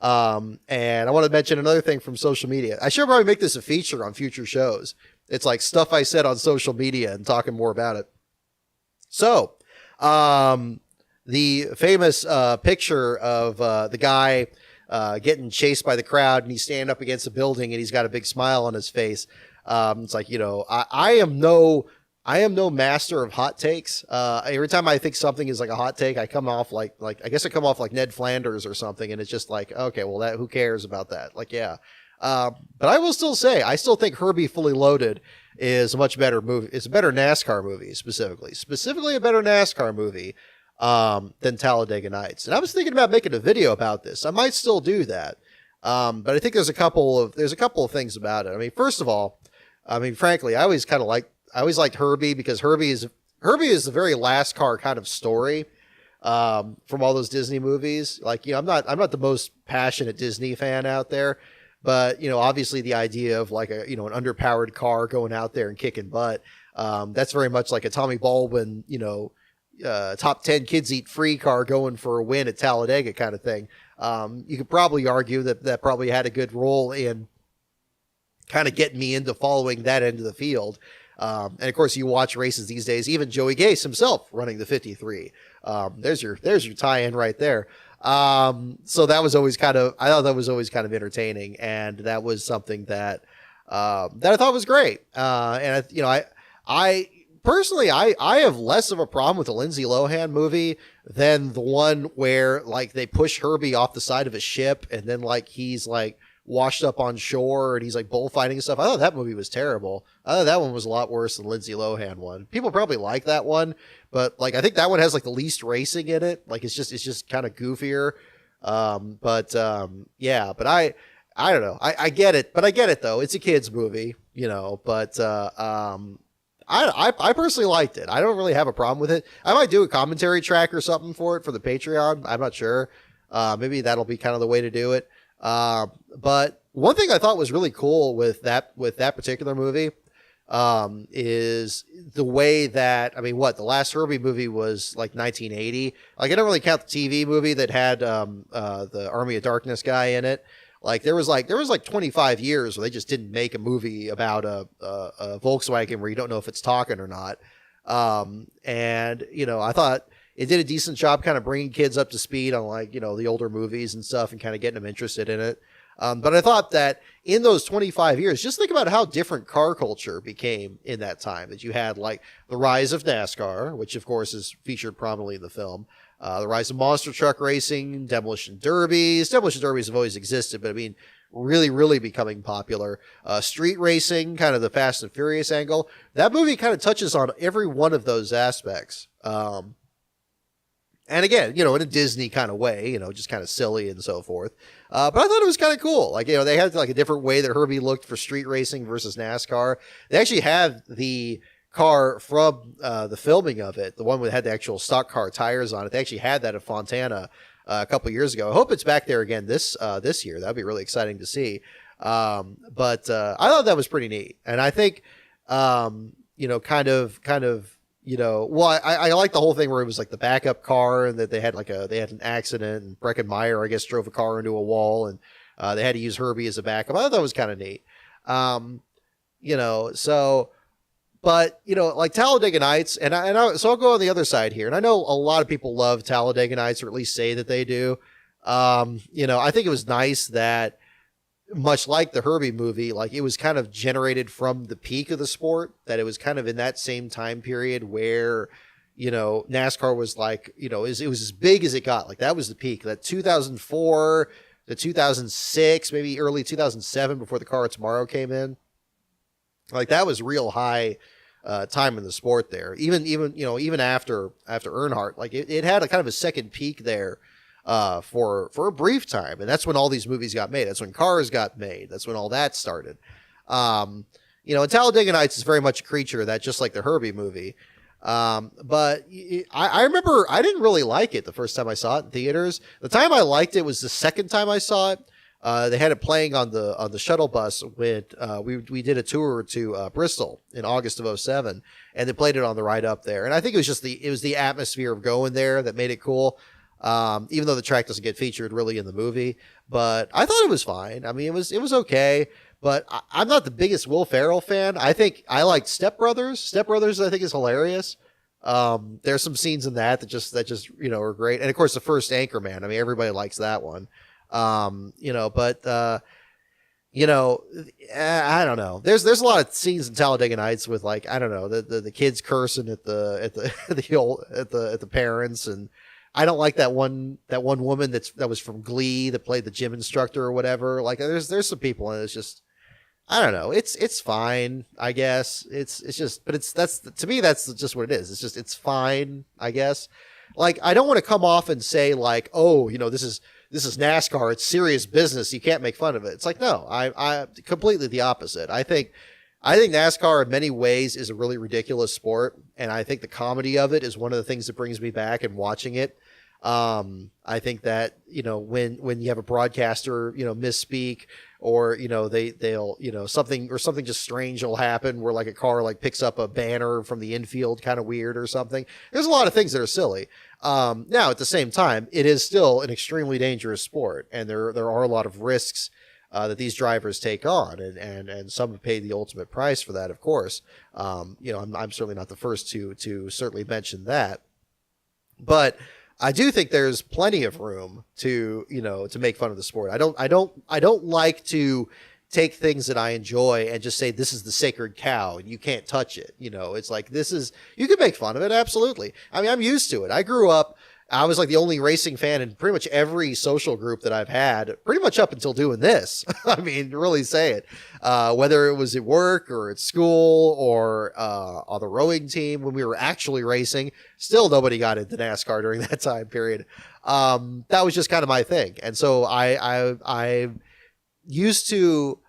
And I want to mention another thing from social media. I should probably make this a feature on future shows. It's like stuff I said on social media and talking more about it. So, the famous picture of the guy getting chased by the crowd, and he's standing up against a building and he's got a big smile on his face. It's like, I am no master of hot takes. Every time I think something is like a hot take, I come off like I guess I come off like Ned Flanders or something, and it's just like, okay, well, who cares about that? Like, yeah. But I will still say, I still think Herbie Fully Loaded is a much better movie. It's a better NASCAR movie, specifically a better NASCAR movie than Talladega Nights. And I was thinking about making a video about this. I might still do that. But I think there's a couple of things about it. I mean, first of all, frankly, I always liked Herbie, because Herbie is the very last car kind of story. from all those Disney movies. Like, I'm not the most passionate Disney fan out there, but obviously the idea of like an underpowered car going out there and kicking butt, that's very much like a Tommy Baldwin, top 10 kids eat free car going for a win at Talladega kind of thing. You could probably argue that probably had a good role in kind of getting me into following that end of the field. And of course, you watch races these days, even Joey Gase himself running the 53. There's your tie-in right there. So that was always I thought that was always kind of entertaining, and that was something that I thought was great. And I personally, I have less of a problem with the Lindsay Lohan movie than the one where like they push Herbie off the side of a ship and then like he's like washed up on shore and he's like bullfighting and stuff. I thought that movie was terrible. I thought that one was a lot worse than the Lindsay Lohan one. People probably like that one, but like I think that one has like the least racing in it. Like it's just kind of goofier. Yeah, but I don't know. I get it, but I get it though. It's a kids movie, but I personally liked it. I don't really have a problem with it. I might do a commentary track or something for it for the Patreon. I'm not sure. Maybe that'll be kind of the way to do it. But one thing I thought was really cool with that particular movie, is the way that, the last Herbie movie was like 1980. Like I don't really count the TV movie that had, the Army of Darkness guy in it. Like there was 25 years where they just didn't make a movie about a Volkswagen where you don't know if it's talking or not. And I thought it did a decent job kind of bringing kids up to speed on like, the older movies and stuff and kind of getting them interested in it. But I thought that in those 25 years, just think about how different car culture became in that time. That you had like the rise of NASCAR, which of course is featured prominently in the film. The rise of monster truck racing, demolition derbies. Demolition derbies have always existed, but really, really becoming popular. Street racing, kind of the Fast and Furious angle. That movie kind of touches on every one of those aspects. And again, in a Disney kind of way, just kind of silly and so forth. But I thought it was kind of cool. Like, they had like a different way that Herbie looked for street racing versus NASCAR. They actually have the car from the filming of it, the one that had the actual stock car tires on it. They actually had that at Fontana a couple years ago. I hope it's back there again this year. That'd be really exciting to see. But I thought that was pretty neat. And I think, I like the whole thing where it was like the backup car and that they had an accident and Breckenmeyer, I guess, drove a car into a wall and they had to use Herbie as a backup. I thought that was kind of neat. Like Talladega Nights, so I'll go on the other side here. And I know a lot of people love Talladega Nights, or at least say that they do. I think it was nice that, much like the Herbie movie, like it was kind of generated from the peak of the sport, that it was kind of in that same time period where, NASCAR was like, it was as big as it got. Like that was the peak. That 2004 to 2006, maybe early 2007 before the Car of Tomorrow came in. Like that was real high time in the sport there. Even after Earnhardt, like it had a kind of a second peak there for a brief time. And that's when all these movies got made. That's when Cars got made. That's when all that started. And Talladega Nights is very much a creature of that, just like the Herbie movie. But I remember I didn't really like it the first time I saw it in theaters. The time I liked it was the second time I saw it. They had it playing on the shuttle bus when we did a tour to Bristol in August of 2007, and they played it on the ride up there. And I think it was the atmosphere of going there that made it cool. Even though the track doesn't get featured really in the movie, but I thought it was fine. It was okay, but I'm not the biggest Will Ferrell fan. I think I liked Step Brothers. Step Brothers, I think, is hilarious. There's some scenes in that just are great. And of course the first Anchorman. Everybody likes that one. I don't know. There's a lot of scenes in Talladega Nights with like, I don't know, the kids cursing at the parents, and I don't like that one woman that was from Glee that played the gym instructor or whatever. Like there's some people and it's just, I don't know. It's fine, I guess. It's just, but to me, that's just what it is. It's just, it's fine, I guess. Like, I don't want to come off and say like, oh, this is NASCAR. It's serious business. You can't make fun of it. It's like, no, I completely the opposite. I think NASCAR in many ways is a really ridiculous sport. And I think the comedy of it is one of the things that brings me back and watching it. I think that, when you have a broadcaster, misspeak, or, they'll, something just strange will happen where like a car like picks up a banner from the infield kind of weird or something. There's a lot of things that are silly. Now at the same time, it is still an extremely dangerous sport, and there are a lot of risks that these drivers take on, and some have paid the ultimate price for that, of course. I'm certainly not the first to certainly mention that, but I do think there's plenty of room to make fun of the sport. I don't like to take things that I enjoy and just say this is the sacred cow and you can't touch it. It's like, you can make fun of it, absolutely. I mean, I'm used to it. I was like the only racing fan in pretty much every social group that I've had, pretty much up until doing this. I mean, really say it. Whether it was at work or at school or on the rowing team when we were actually racing, still nobody got into NASCAR during that time period. That was just kind of my thing. And so I'm used to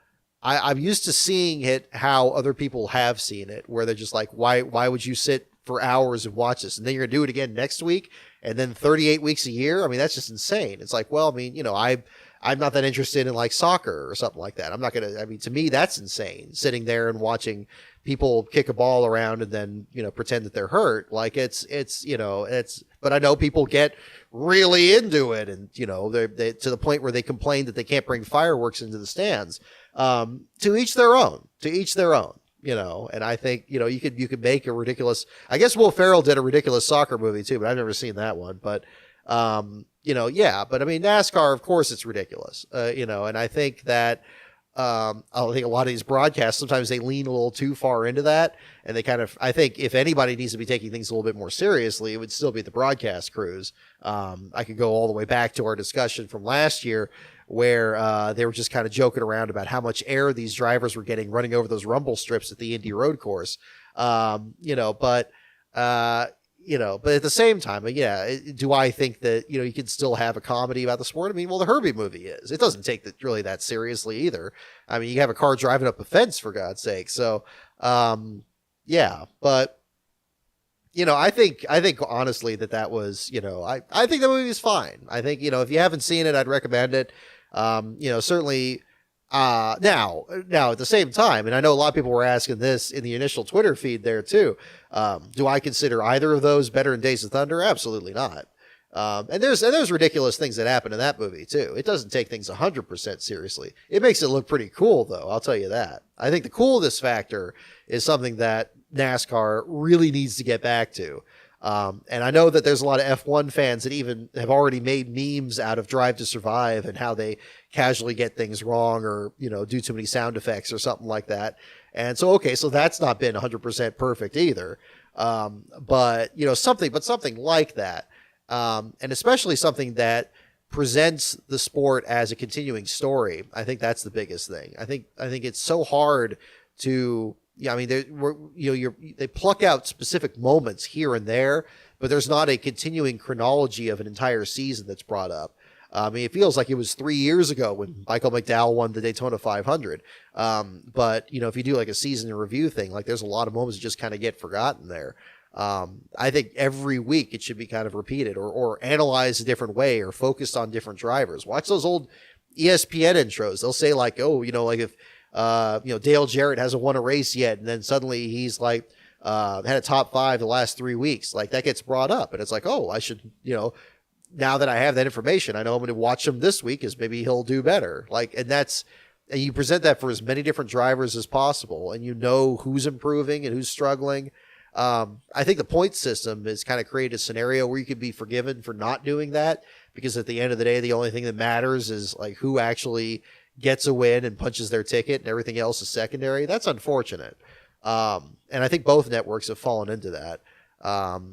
seeing it how other people have seen it, where they're just like, why would you sit for hours and watch this? And then you're going to do it again next week. And then 38 weeks a year. I mean, that's just insane. It's like, well, I mean, I'm not that interested in like soccer or something like that. I'm not going to, I mean, to me, that's insane. Sitting there and watching people kick a ball around and then, pretend that they're hurt. Like but I know people get really into it, and, they to the point where they complain that they can't bring fireworks into the stands. To each their own, and I think, you could make a ridiculous, I guess Will Ferrell did a ridiculous soccer movie too, but I've never seen that one. But, yeah, but I mean, NASCAR, of course it's ridiculous, and I think that, I think a lot of these broadcasts, sometimes they lean a little too far into that, and I think if anybody needs to be taking things a little bit more seriously, it would still be the broadcast crews. I could go all the way back to our discussion from last year, where they were just kind of joking around about how much air these drivers were getting running over those rumble strips at the Indy Road Course. But at the same time, do I think that, you can still have a comedy about the sport? I mean, well, the Herbie movie it doesn't take that really that seriously either. I mean, you have a car driving up a fence, for God's sake. So, but I think honestly that was, I think the movie is fine. I think, if you haven't seen it, I'd recommend it. Certainly, now at the same time, and I know a lot of people were asking this in the initial Twitter feed there too. Do I consider either of those better than Days of Thunder? Absolutely not. And there's ridiculous things that happen in that movie too. It doesn't take things 100% seriously. It makes it look pretty cool though. I'll tell you that. I think the coolness factor is something that NASCAR really needs to get back to. And I know that there's a lot of F1 fans that even have already made memes out of Drive to Survive and how they casually get things wrong or, do too many sound effects or something like that. And so, so that's not been 100% perfect either. But something like that. And especially something that presents the sport as a continuing story. I think that's the biggest thing. I think it's so hard to, they pluck out specific moments here and there, but there's not a continuing chronology of an entire season that's brought up. I mean, it feels like it was 3 years ago when Michael McDowell won the Daytona 500. But if you do like a season in review thing, like there's a lot of moments that just kind of get forgotten there. I think every week it should be kind of repeated or analyzed a different way or focused on different drivers. Watch those old ESPN intros. They'll say like, if Dale Jarrett hasn't won a race yet, and then suddenly he's like had a top 5 the last 3 weeks, like that gets brought up, and it's like, I should, now that I have that information, I know I'm going to watch him this week because maybe he'll do better. Like, and you present that for as many different drivers as possible, and who's improving and who's struggling. I think the point system has kind of created a scenario where you could be forgiven for not doing that, because at the end of the day, the only thing that matters is like who actually gets a win and punches their ticket, and everything else is secondary. That's unfortunate. And I think both networks have fallen into that.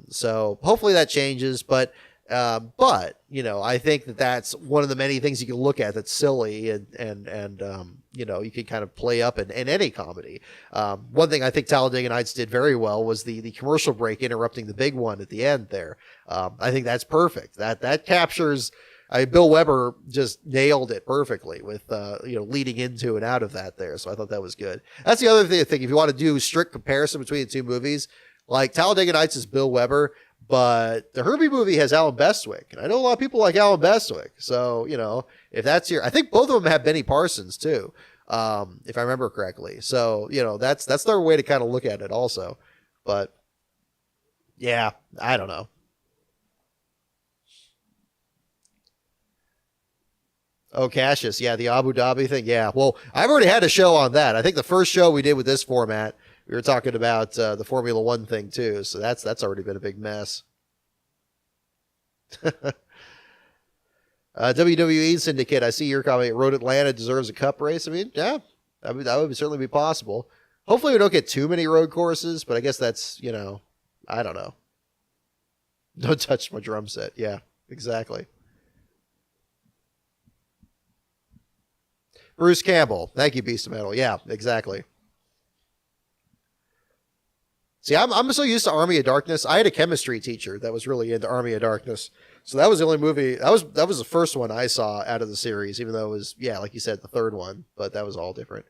So hopefully that changes, but I think that's one of the many things you can look at that's silly and you can kind of play up in any comedy. One thing I think Talladega Nights did very well was the commercial break interrupting the big one at the end there. I think that's perfect. That captures, Bill Weber just nailed it perfectly with, leading into and out of that there. So I thought that was good. That's the other thing I think, if you want to do strict comparison between the two movies, like Talladega Nights is Bill Weber, But the Herbie movie has Alan Bestwick, and I know a lot of people like Alan Bestwick. So, if that's I think both of them have Benny Parsons too, if I remember correctly. So, that's their way to kind of look at it also. But yeah, I don't know. Oh, Cassius. Yeah, the Abu Dhabi thing. Yeah. Well, I've already had a show on that. I think the first show we did with this format, we were talking about the Formula One thing too. So that's already been a big mess. WWE Syndicate. I see your comment. Road Atlanta deserves a cup race. I mean, yeah, that would certainly be possible. Hopefully we don't get too many road courses, but I guess that's, I don't know. Don't touch my drum set. Yeah, exactly. Bruce Campbell. Thank you, Beast of Metal. Yeah, exactly. See, I'm so used to Army of Darkness. I had a chemistry teacher that was really into Army of Darkness. So that was the only movie. That was the first one I saw out of the series, even though it was, yeah, like you said, the third one. But that was all different.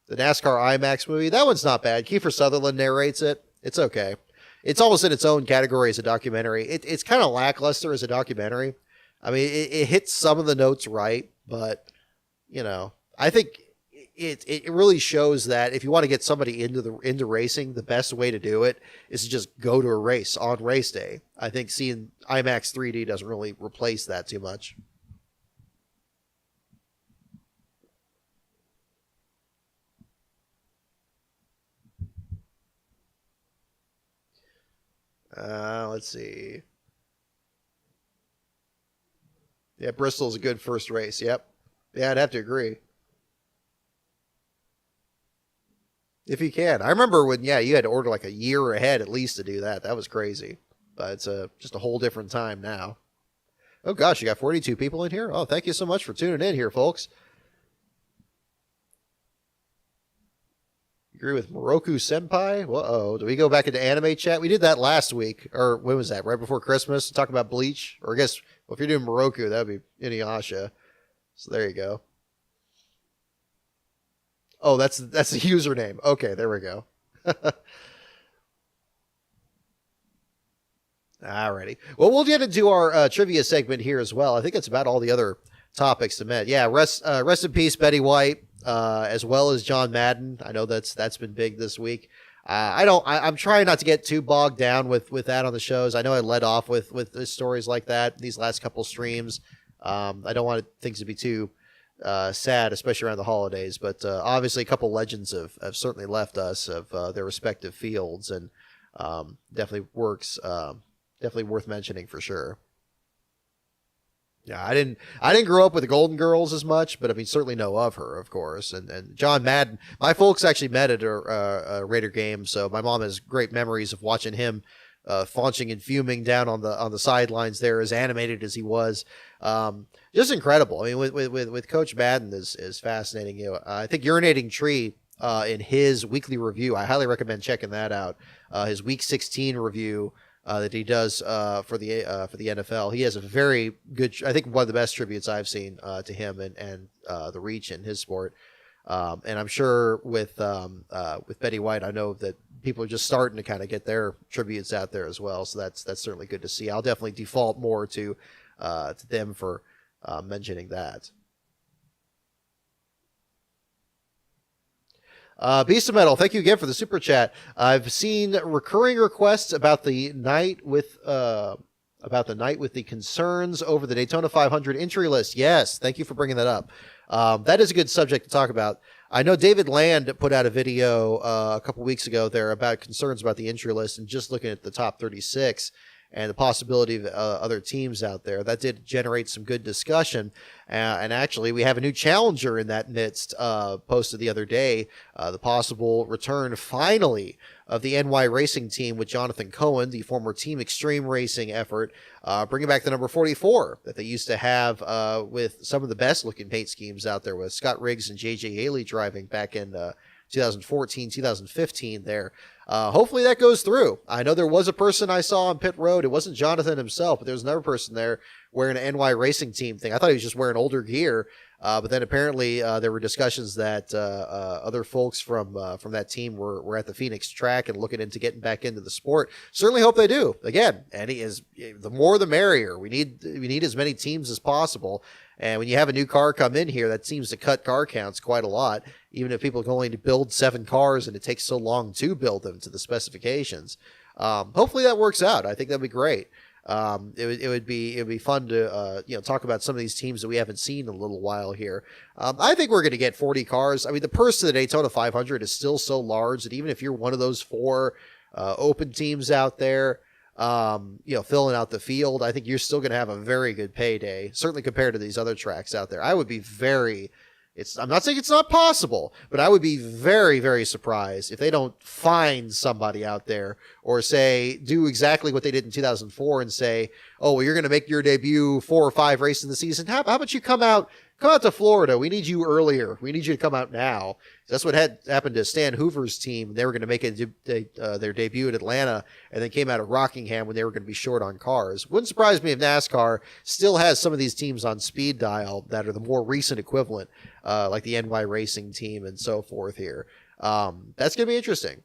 The NASCAR IMAX movie, that one's not bad. Kiefer Sutherland narrates it. It's okay. It's almost in its own category as a documentary. It's kind of lackluster as a documentary. I mean, it hits some of the notes right, but, I think it really shows that if you want to get somebody into racing, the best way to do it is to just go to a race on race day. I think seeing IMAX 3D doesn't really replace that too much. Let's see. Yeah, Bristol's a good first race. Yep. Yeah, I'd have to agree. If you can. I remember when, yeah, you had to order like a year ahead at least to do that. That was crazy. But it's just a whole different time now. Oh, gosh, you got 42 people in here? Oh, thank you so much for tuning in here, folks. Agree with Moroku Senpai? Uh-oh. Do we go back into anime chat? We did that last week. Or when was that? Right before Christmas? To talk about Bleach? Or I guess, well, if you're doing Moroku, that would be Inuyasha. So there you go. Oh, that's the username. Okay, there we go. Alrighty. Well, we'll get into our trivia segment here as well. I think it's about all the other topics to met. Yeah, rest in peace, Betty White, as well as John Madden. I know that's been big this week. I'm trying not to get too bogged down with that on the shows. I know I led off with stories like that these last couple streams. I don't want things to be too sad, especially around the holidays. But obviously, a couple legends have certainly left us of their respective fields, and definitely worth mentioning for sure. Yeah, I didn't grow up with the Golden Girls as much, but I mean certainly know of her, of course. And John Madden, my folks actually met at a Raider game, so my mom has great memories of watching him faunching and fuming down on the sidelines there, as animated as he was. Just incredible. I mean, with Coach Madden is fascinating. I think Urinating Tree in his weekly review, I highly recommend checking that out. His Week 16 review that he does for the NFL. He has a very good, I think one of the best tributes I've seen to him and the reach in his sport. And I'm sure with Betty White, I know that people are just starting to kind of get their tributes out there as well. So that's certainly good to see. I'll definitely default more to them for mentioning that. Beast of Metal, thank you again for the super chat. I've seen recurring requests about the night with the concerns over the Daytona 500 entry list. Yes, thank you for bringing that up. That is a good subject to talk about. I know David Land put out a video a couple weeks ago there about concerns about the entry list and just looking at the top 36 and the possibility of other teams out there. That did generate some good discussion. And actually, we have a new challenger in that midst posted the other day. The possible return, finally, of the NY Racing team with Jonathan Cohen, the former Team Extreme Racing effort, bringing back the number 44 that they used to have with some of the best-looking paint schemes out there with Scott Riggs and J.J. Haley driving back in 2014, 2015 there. Hopefully that goes through. I know there was a person I saw on pit road. It wasn't Jonathan himself, but there was another person there wearing an NY Racing team thing. I thought he was just wearing older gear. But then apparently there were discussions that other folks from that team were at the Phoenix track and looking into getting back into the sport. Certainly hope they do. Again, and the more the merrier. We need as many teams as possible. And when you have a new car come in here, that seems to cut car counts quite a lot. Even if people can only build 7 cars and it takes so long to build them to the specifications. Hopefully that works out. I think that'd be great. It would be fun to talk about some of these teams that we haven't seen in a little while here. I think we're going to get 40 cars. I mean, the purse of the Daytona 500 is still so large that even if you're one of those 4 open teams out there, filling out the field, I think you're still going to have a very good payday, certainly compared to these other tracks out there. I would be I'm not saying it's not possible, but I would be very, very surprised if they don't find somebody out there or do exactly what they did in 2004 and say, oh, well, you're going to make your debut 4 or 5 races in the season. How about you come out to Florida? We need you earlier. We need you to come out now. That's what had happened to Stan Hoover's team. They were going to make their debut at Atlanta and then came out of Rockingham when they were going to be short on cars. Wouldn't surprise me if NASCAR still has some of these teams on speed dial that are the more recent equivalent, like the NY Racing team and so forth here. That's going to be interesting.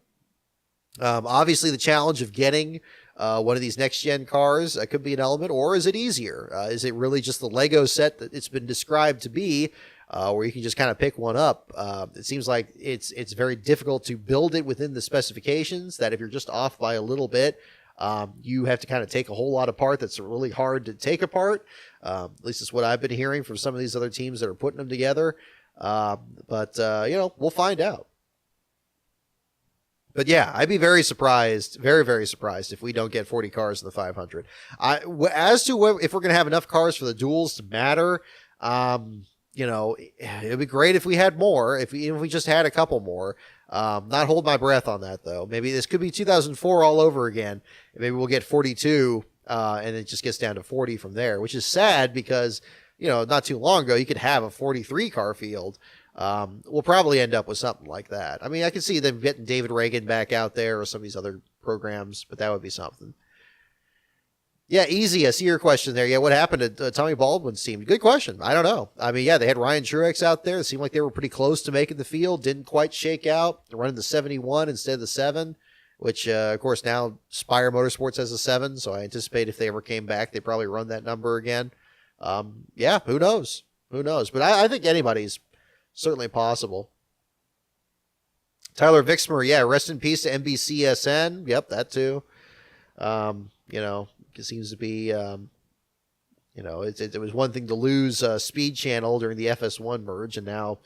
Obviously, the challenge of getting one of these next-gen cars could be an element, or is it easier? Is it really just the Lego set that it's been described to be, where you can just kind of pick one up? It seems like it's very difficult to build it within the specifications, that if you're just off by a little bit, you have to kind of take a whole lot apart that's really hard to take apart. At least it's what I've been hearing from some of these other teams that are putting them together. But we'll find out. But yeah, I'd be very surprised, very, very surprised if we don't get 40 cars in the 500. As to if we're going to have enough cars for the duels to matter, it'd be great if we had more, if we just had a couple more. Not hold my breath on that, though. Maybe this could be 2004 all over again. Maybe we'll get 42, and it just gets down to 40 from there, which is sad because, not too long ago, you could have a 43 car field. We'll probably end up with something like that. I mean, I could see them getting David Reagan back out there or some of these other programs, but that would be something. Yeah, easy. I see your question there. Yeah, what happened to Tommy Baldwin's team? Good question. I don't know. I mean, yeah, they had Ryan Truex out there. It seemed like they were pretty close to making the field. Didn't quite shake out. They're running the 71 instead of the 7, which, of course, now Spire Motorsports has a 7, so I anticipate if they ever came back, they'd probably run that number again. Yeah, who knows? Who knows? But I think anybody's certainly possible. Tyler Vixmer, yeah, rest in peace to NBCSN. Yep, that too. It seems to be, it was one thing to lose Speed Channel during the FS1 merge, and now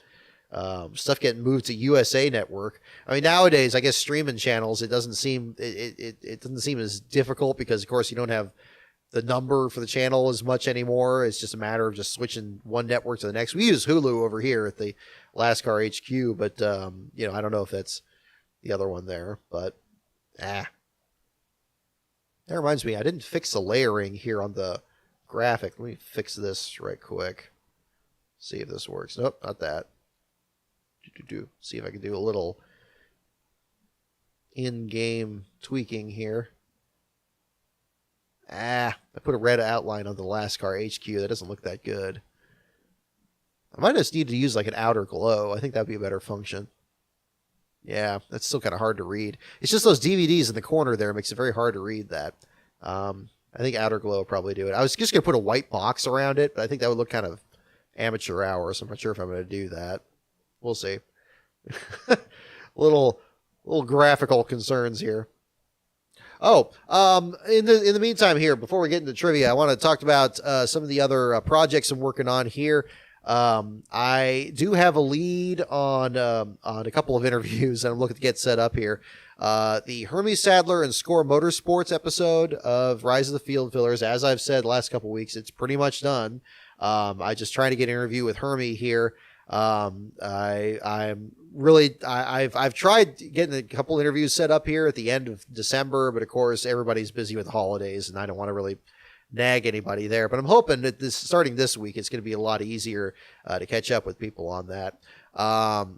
stuff getting moved to USA Network. I mean, nowadays, I guess streaming channels, it doesn't seem as difficult because, of course, you don't have the number for the channel as much anymore. It's just a matter of just switching one network to the next. We use Hulu over here at the NASCAR HQ, but I don't know if that's the other one there, but That reminds me, I didn't fix the layering here on the graphic. Let me fix this right quick. See if this works. Nope, not that. See if I can do a little in-game tweaking here. I put a red outline on the NASCAR HQ. That doesn't look that good. I might just need to use like an outer glow. I think that'd be a better function. Yeah, that's still kind of hard to read. It's just those DVDs in the corner there makes it very hard to read that. I think outer glow will probably do it. I was just going to put a white box around it, but I think that would look kind of amateur hour, so I'm not sure if I'm going to do that. We'll see. little graphical concerns here. Oh, in the meantime here, before we get into trivia, I want to talk about some of the other projects I'm working on here. I do have a lead on a couple of interviews that I'm looking to get set up here. The Hermie Sadler and Score Motorsports episode of Rise of the Field Fillers, as I've said the last couple of weeks, it's pretty much done. I just trying to get an interview with Hermie here. I've tried getting a couple interviews set up here at the end of December, but of course everybody's busy with the holidays and I don't want to really nag anybody there, but I'm hoping that starting this week, it's going to be a lot easier to catch up with people on that.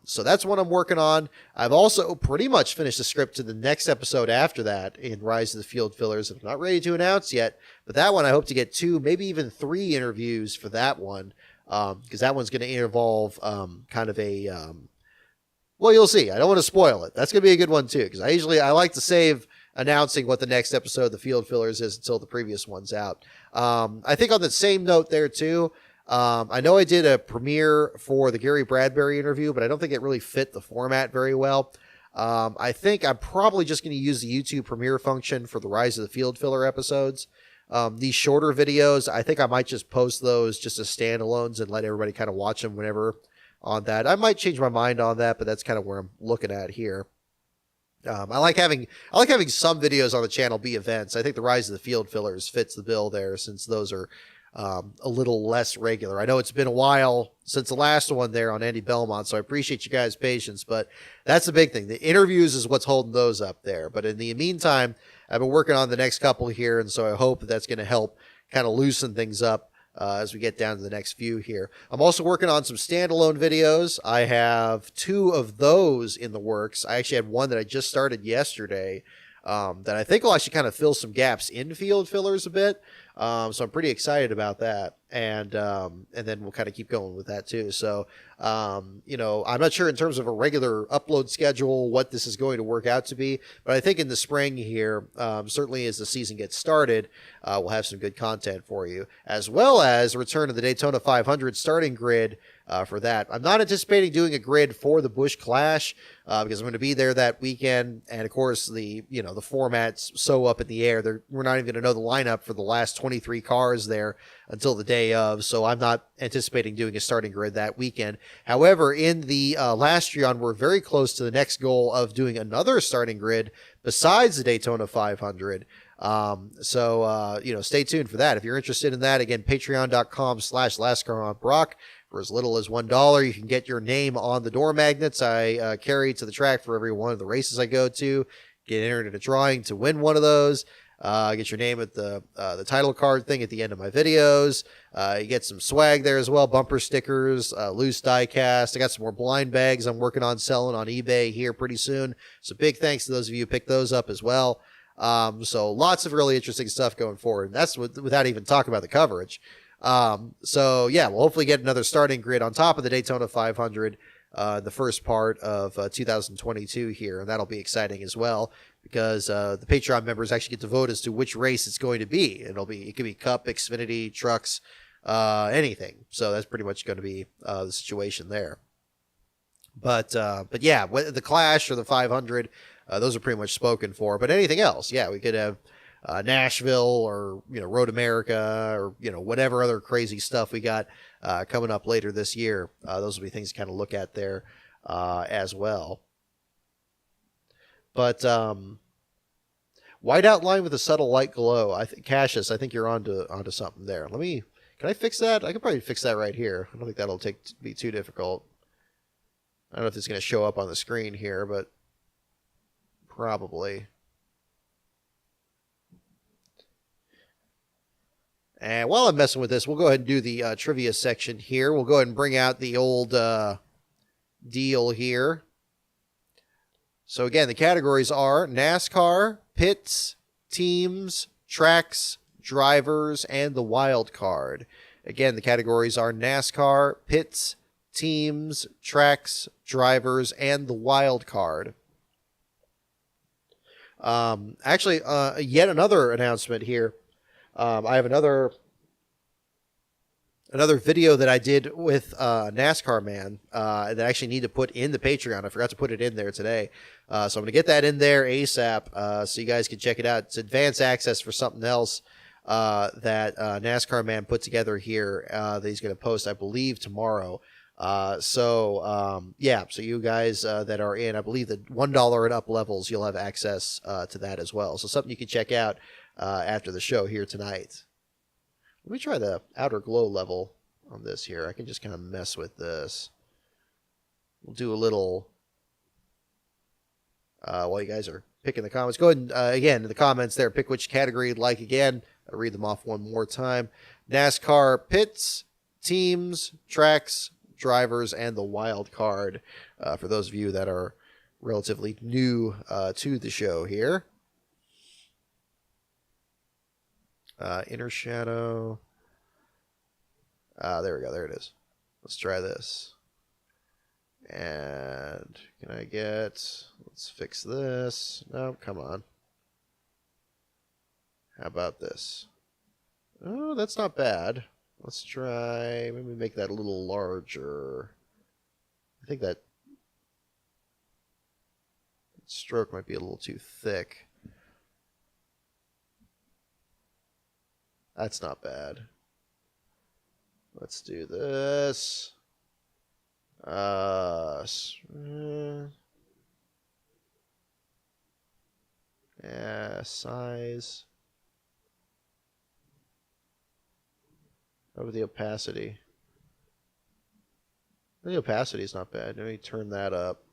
So that's what I'm working on. I've also pretty much finished the script to the next episode after that in Rise of the Field Fillers. I'm not ready to announce yet, but that one I hope to get 2, maybe even 3 interviews for that one. because that one's going to involve kind of a well, you'll see. I don't want to spoil it. That's going to be a good one too, because I like to save announcing what the next episode of the Field Fillers is until the previous one's out. I think on the same note there too, I know I did a premiere for the Gary Bradbury interview, but I don't think it really fit the format very well. I think I'm probably just going to use the YouTube premiere function for the Rise of the Field Filler episodes. These shorter videos, I think I might just post those just as standalones and let everybody kind of watch them whenever on that. I might change my mind on that, but that's kind of where I'm looking at here. I like having some videos on the channel be events. I think the Rise of the Field Fillers fits the bill there, since those are a little less regular. I know it's been a while since the last one there on Andy Belmont, so I appreciate you guys' patience, but that's the big thing. The interviews is what's holding those up there. But in the meantime, I've been working on the next couple here, and so I hope that's going to help kind of loosen things up as we get down to the next few here. I'm also working on some standalone videos. I have 2 of those in the works. I actually had one that I just started yesterday that I think will actually kind of fill some gaps in Field Fillers a bit. So I'm pretty excited about that. And then we'll kind of keep going with that too. So, you know, I'm not sure in terms of a regular upload schedule what this is going to work out to be, but I think in the spring here, certainly as the season gets started, we'll have some good content for you, as well as a return to the Daytona 500 starting grid for that. I'm not anticipating doing a grid for the Busch Clash because I'm going to be there that weekend. And of course, the format's so up in the air. We're not even going to know the lineup for the last 23 cars there until the day of. So I'm not anticipating doing a starting grid that weekend. However, in the last year on, we're very close to the next goal of doing another starting grid besides the Daytona 500. So stay tuned for that. If you're interested in that, again, patreon.com/LastCarOnBrock. For as little as $1, you can get your name on the door magnets I carry to the track for every one of the races I go to. Get entered in a drawing to win one of those. Get your name at the title card thing at the end of my videos. You get some swag there as well, bumper stickers, loose die cast. I got some more blind bags I'm working on selling on eBay here pretty soon. So big thanks to those of you who picked those up as well. So lots of really interesting stuff going forward. And that's without even talking about the coverage. So yeah, we'll hopefully get another starting grid on top of the Daytona 500 the first part of 2022 here, and that'll be exciting as well because the Patreon members actually get to vote as to which race it's going to be. It could be Cup, Xfinity, Trucks, anything. So that's pretty much going to be the situation there. But yeah, the Clash or the 500, those are pretty much spoken for. But anything else, yeah, we could have Nashville or Road America or whatever other crazy stuff we got coming up later this year. Those will be things to kind of look at there as well. But white outline with a subtle light glow. Cassius, I think you're onto something there. Can I fix that? I could probably fix that right here. I don't think that'll be too difficult. I don't know if it's going to show up on the screen here, but probably. And while I'm messing with this, we'll go ahead and do the trivia section here. We'll go ahead and bring out the old deal here. So again, the categories are NASCAR, pits, teams, tracks, drivers, and the wild card. Again, the categories are NASCAR, pits, teams, tracks, drivers, and the wild card. Actually, yet another announcement here. I have another video that I did with NASCAR Man that I actually need to put in the Patreon. I forgot to put it in there today. So I'm going to get that in there ASAP so you guys can check it out. It's advanced access for something else that NASCAR Man put together here that he's going to post, I believe, tomorrow. So you guys that are in, I believe, the $1 and up levels, you'll have access to that as well. So something you can check out after the show here tonight. Let me try the outer glow level on this here. I can just kind of mess with this. We'll do a little while you guys are picking the comments. Go ahead and, again, in the comments there, pick which category you'd like again. I'll read them off one more time. NASCAR pits, teams, tracks, drivers, and the wild card for those of you that are relatively new to the show here. Inner shadow. There we go. There it is. Let's try this. And can I get... Let's fix this. No, come on. How about this? Oh, that's not bad. Let's try... Maybe make that a little larger. I think that stroke might be a little too thick. That's not bad. Let's do this. Yeah, size. Over the opacity. The opacity is not bad. Let me turn that up.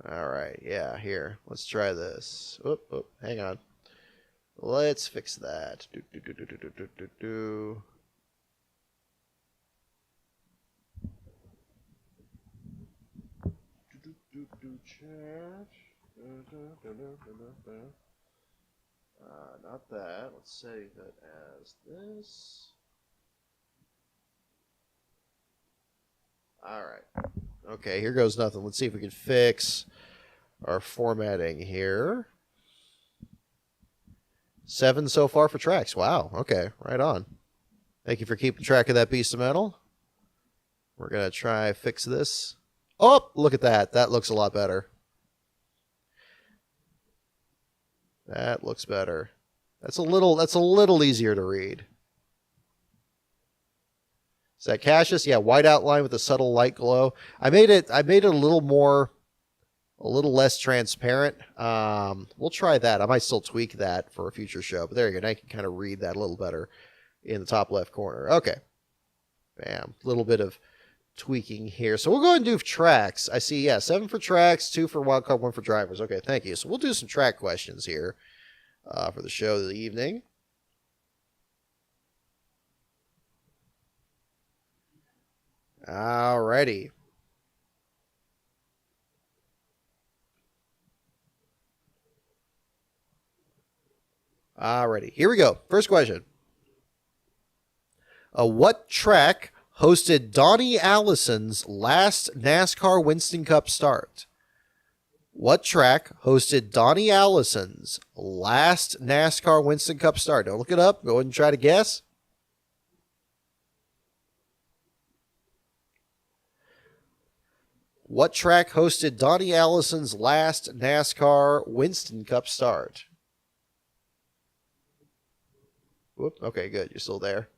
All right, yeah, here. Let's try this. Oop, hang on. Let's fix that. Not that. Let's say that as this. All right. Okay, here goes nothing. Let's see if we can fix our formatting here. 7 so far for tracks. Wow. Okay, right on. Thank you for keeping track of that piece of metal. We're going to try fix this. Oh, look at that. That looks a lot better. That looks better. That's a little easier to read. Is that Cassius? Yeah, white outline with a subtle light glow. I made it a little less transparent. We'll try that. I might still tweak that for a future show, but there you go. Now you can kind of read that a little better in the top left corner. Okay. Bam. A little bit of tweaking here. So we'll go ahead and do tracks. I see, yeah, 7 for tracks, 2 for wildcard, 1 for drivers. Okay, thank you. So we'll do some track questions here for the show of the evening. Alrighty. Alrighty. Here we go. First question. What track hosted Donnie Allison's last NASCAR Winston Cup start? What track hosted Donnie Allison's last NASCAR Winston Cup start? Don't look it up. Go ahead and try to guess. What track hosted Donnie Allison's last NASCAR Winston Cup start? Whoop. Okay, good. You're still there.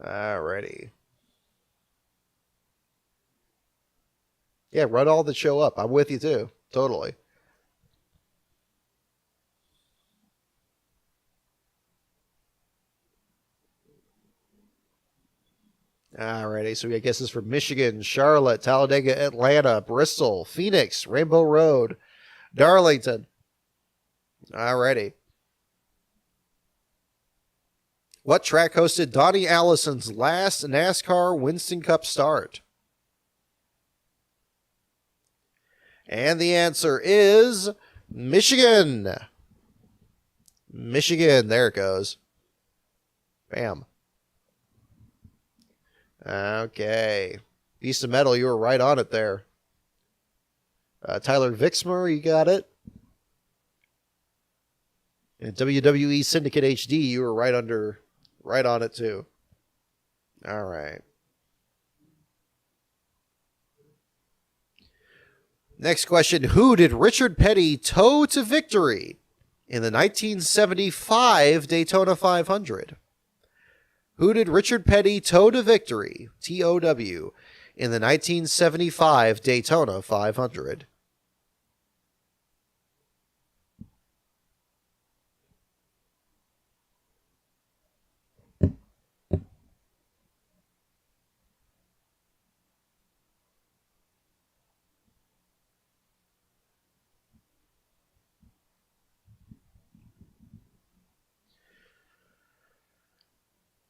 Alrighty. Yeah, run all that show up. I'm with you too. Totally. Alrighty, so I guess this is for Michigan, Charlotte, Talladega, Atlanta, Bristol, Phoenix, Rainbow Road, Darlington. Alrighty. What track hosted Donnie Allison's last NASCAR Winston Cup start? And the answer is Michigan. Michigan, there it goes. Bam. Okay. Piece of metal, you were right on it there. Tyler Vixmer, you got it. And WWE Syndicate HD, you were right on it too. All right. Next question. Who did Richard Petty tow to victory in the 1975 Daytona 500? Who did Richard Petty tow to victory, TOW, in the 1975 Daytona 500?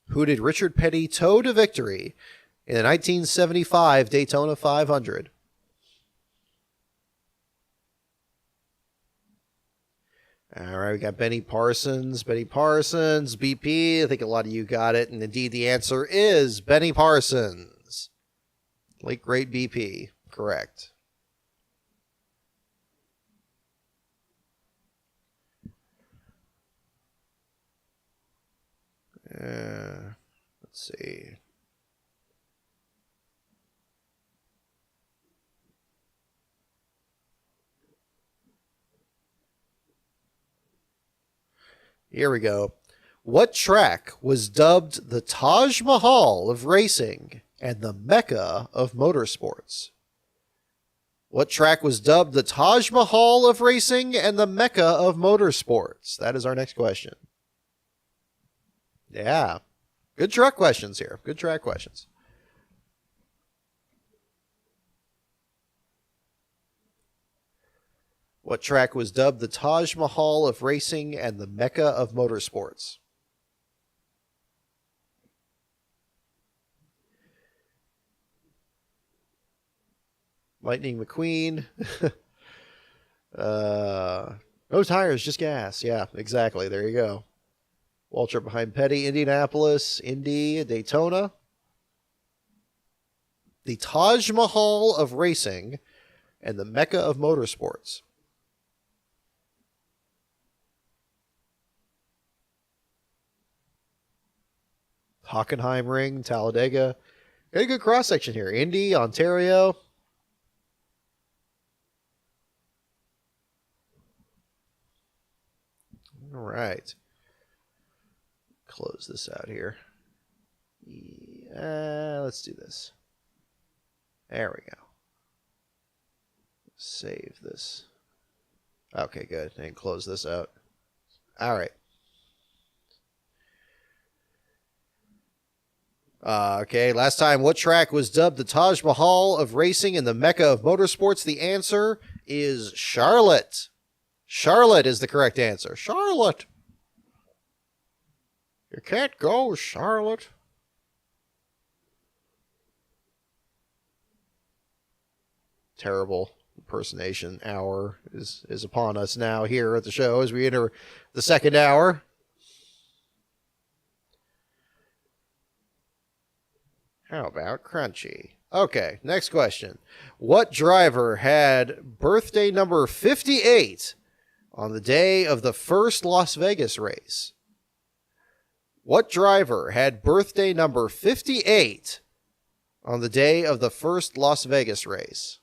Who did Richard Petty tow to victory in the 1975 Daytona 500? All right, we got Benny Parsons, BP. I think a lot of you got it, and indeed the answer is Benny Parsons. Late great BP, correct. Let's see. Here we go. What track was dubbed the Taj Mahal of racing and the Mecca of motorsports? What track was dubbed the Taj Mahal of racing and the Mecca of motorsports? That is our next question. Yeah. Good track questions here. Good track questions. What track was dubbed the Taj Mahal of racing and the Mecca of motorsports? Lightning McQueen. No tires, just gas. Yeah, exactly. There you go. Walter behind Petty, Indianapolis, Indy, Daytona. The Taj Mahal of racing and the Mecca of motorsports. Hockenheim Ring, Talladega. Got a good cross section here. Indy, Ontario. All right. Close this out here. Yeah, let's do this. There we go. Save this. Okay, good. And close this out. All right. Okay, last time, what track was dubbed the Taj Mahal of racing and the Mecca of motorsports? The answer is Charlotte. Charlotte is the correct answer. Charlotte. You can't go, Charlotte. Terrible impersonation hour is upon us now here at the show as we enter the second hour. How about crunchy? Okay, next question. What driver had birthday number 58 on the day of the first Las Vegas race? What driver had birthday number 58 on the day of the first Las Vegas race?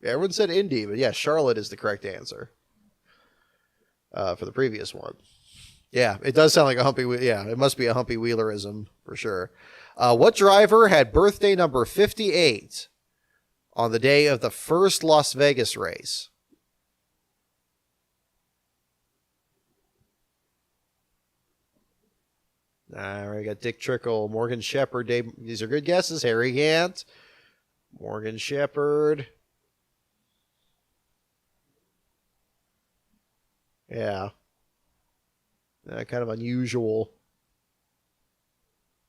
Yeah, everyone said Indy, but yeah, Charlotte is the correct answer for the previous one. Yeah, it does sound like a humpy. Yeah, it must be a humpy wheelerism for sure. What driver had birthday number 58 on the day of the first Las Vegas race? All right, we got Dick Trickle, Morgan Shepherd, Dave. These are good guesses. Harry Gant, Morgan Shepherd. Yeah. Kind of unusual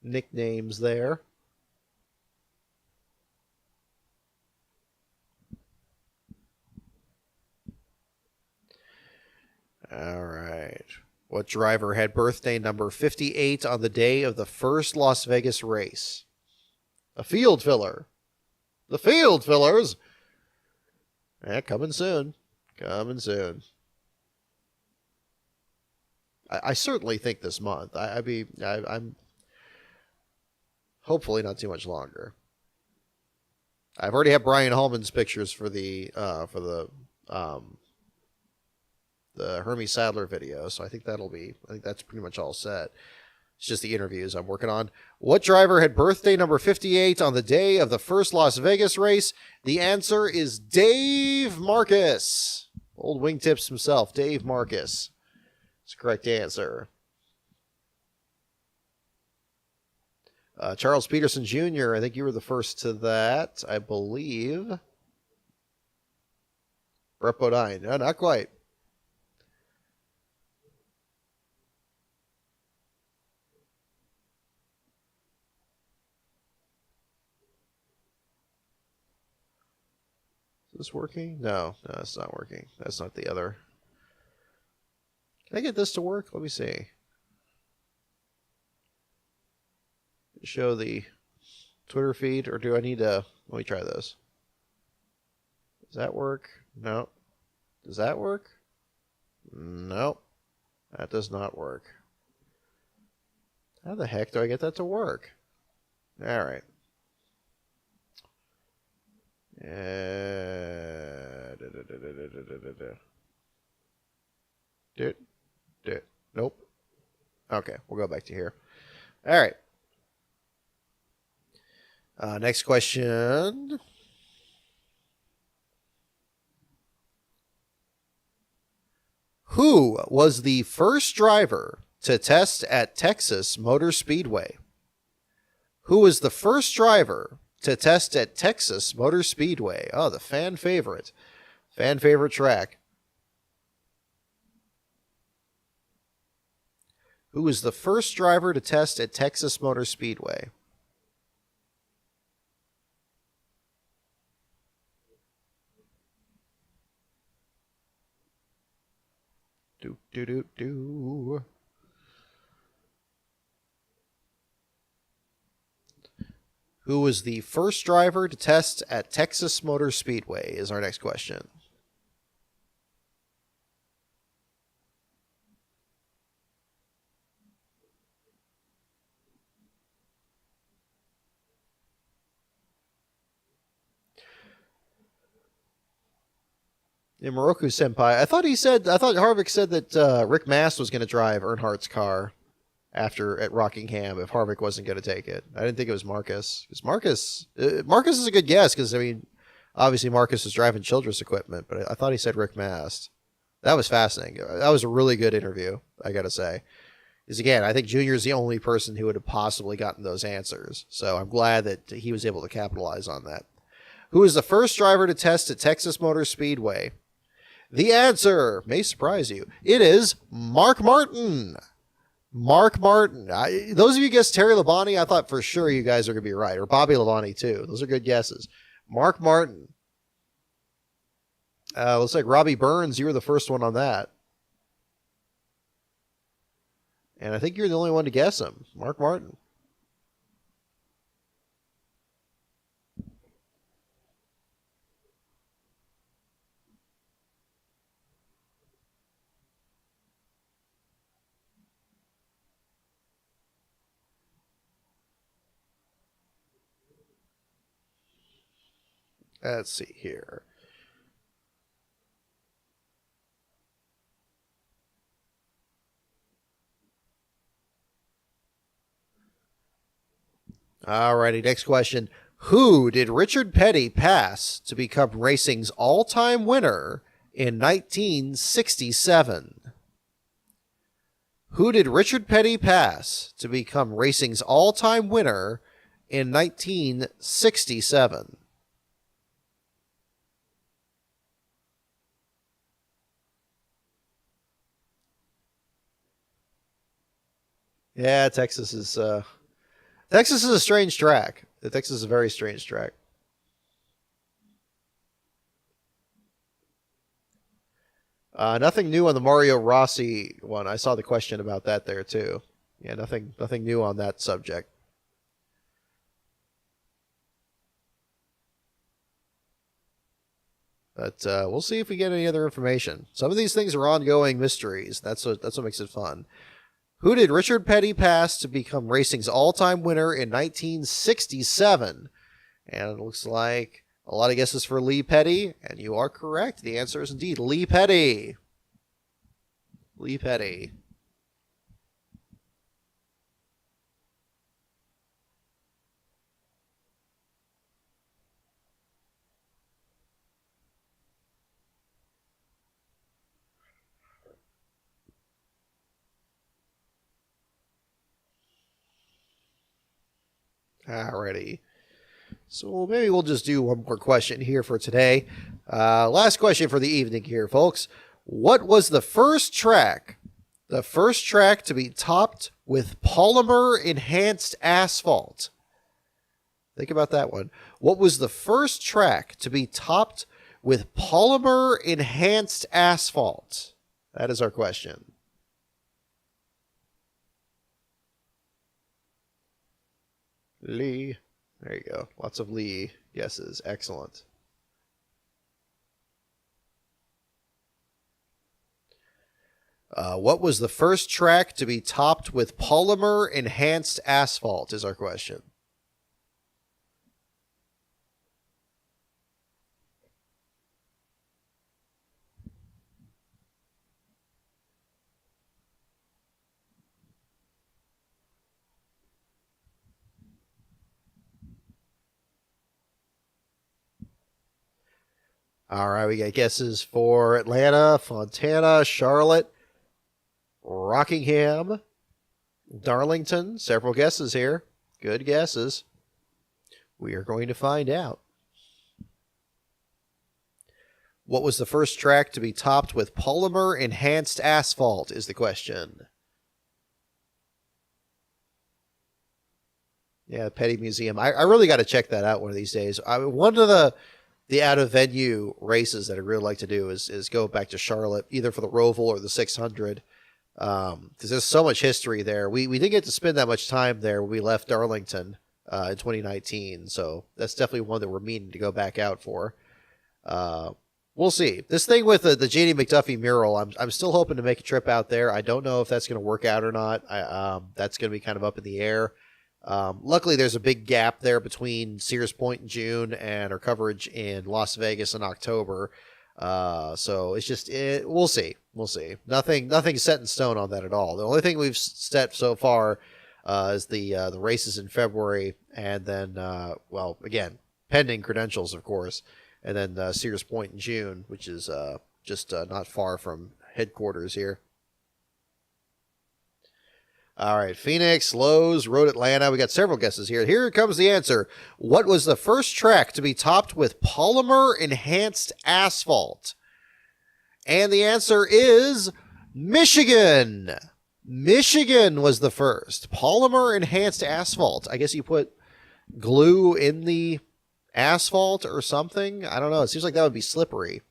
nicknames there. All right. What driver had birthday number 58 on the day of the first Las Vegas race? A field filler. The field fillers. Yeah, coming soon. Coming soon. I certainly think this month. I'm hopefully not too much longer. I've already had Brian Hallman's pictures for the Hermes Sadler video, so I think that's pretty much all set. It's just the interviews I'm working on. What driver had birthday number 58 on the day of the first Las Vegas race? The answer is Dave Marcus. Old wingtips himself, Dave Marcus. That's the correct answer. Charles Peterson Jr., I think you were the first to that, I believe. Brett Bodine. No, not quite. this working? No, it's not working. That's not the other. Can I get this to work? Let me see. Show the Twitter feed, or do I need to... Let me try this. Does that work? No. Does that work? No. That does not work. How the heck do I get that to work? All right. Nope. Okay, we'll go back to here. All right. Next question. Who was the first driver to test at Texas Motor Speedway? Who was the first driver to test at Texas Motor Speedway? Oh, the fan favorite. Fan favorite track. Who was the first driver to test at Texas Motor Speedway? Do. Who was the first driver to test at Texas Motor Speedway is our next question. In Moroku Senpai, I thought Harvick said that Rick Mast was going to drive Earnhardt's car at Rockingham if Harvick wasn't going to take it. I didn't think it was Marcus. Because Marcus is a good guess because, I mean, obviously Marcus was driving Childress equipment, but I thought he said Rick Mast. That was fascinating. That was a really good interview, I got to say. Because, again, I think Junior is the only person who would have possibly gotten those answers. So I'm glad that he was able to capitalize on that. Who was the first driver to test at Texas Motor Speedway? The answer may surprise you. It is Mark Martin. Mark Martin. Those of you who guessed Terry Labonte, I thought for sure you guys are going to be right. Or Bobby Labonte, too. Those are good guesses. Mark Martin. Looks like Robbie Burns, you were the first one on that. And I think you're the only one to guess him. Mark Martin. Let's see here. Alrighty, next question. Who did Richard Petty pass to become racing's all-time winner in 1967? Who did Richard Petty pass to become racing's all-time winner in 1967? Yeah, Texas is a strange track. Texas is a very strange track. Nothing new on the Mario Rossi one. I saw the question about that there too. Yeah, nothing new on that subject. But we'll see if we get any other information. Some of these things are ongoing mysteries. That's what makes it fun. Who did Richard Petty pass to become racing's all-time winner in 1967? And it looks like a lot of guesses for Lee Petty, and you are correct. The answer is indeed Lee Petty. Lee Petty. Alrighty. So maybe we'll just do one more question here for today. Last question for the evening here, folks. What was the first track to be topped with polymer-enhanced asphalt? Think about that one. What was the first track to be topped with polymer enhanced asphalt? That is our question. Lee. There you go. Lots of Lee guesses. Excellent. What was the first track to be topped with polymer enhanced asphalt is our question. All right, we got guesses for Atlanta, Fontana, Charlotte, Rockingham, Darlington. Several guesses here. Good guesses. We are going to find out. What was the first track to be topped with polymer enhanced asphalt is the question. Yeah, Petty Museum. I really got to check that out one of these days. One of the out-of-venue races that I really like to do is go back to Charlotte, either for the Roval or the 600, because there's so much history there. We didn't get to spend that much time there when we left Darlington in 2019, so that's definitely one that we're meaning to go back out for. We'll see. This thing with the J.D. McDuffie mural, I'm still hoping to make a trip out there. I don't know if that's going to work out or not. That's going to be kind of up in the air. Luckily, there's a big gap there between Sears Point in June and our coverage in Las Vegas in October. So it's just, we'll see. We'll see. Nothing set in stone on that at all. The only thing we've set so far is the races in February, and then, well, again, pending credentials, of course, and then Sears Point in June, which is just not far from headquarters here. All right, Phoenix, Lowe's, Road Atlanta. We got several guesses here. Here comes the answer. What was the first track to be topped with polymer enhanced asphalt? And the answer is Michigan. Michigan was the first. Polymer enhanced asphalt. I guess you put glue in the asphalt or something. I don't know. It seems like that would be slippery.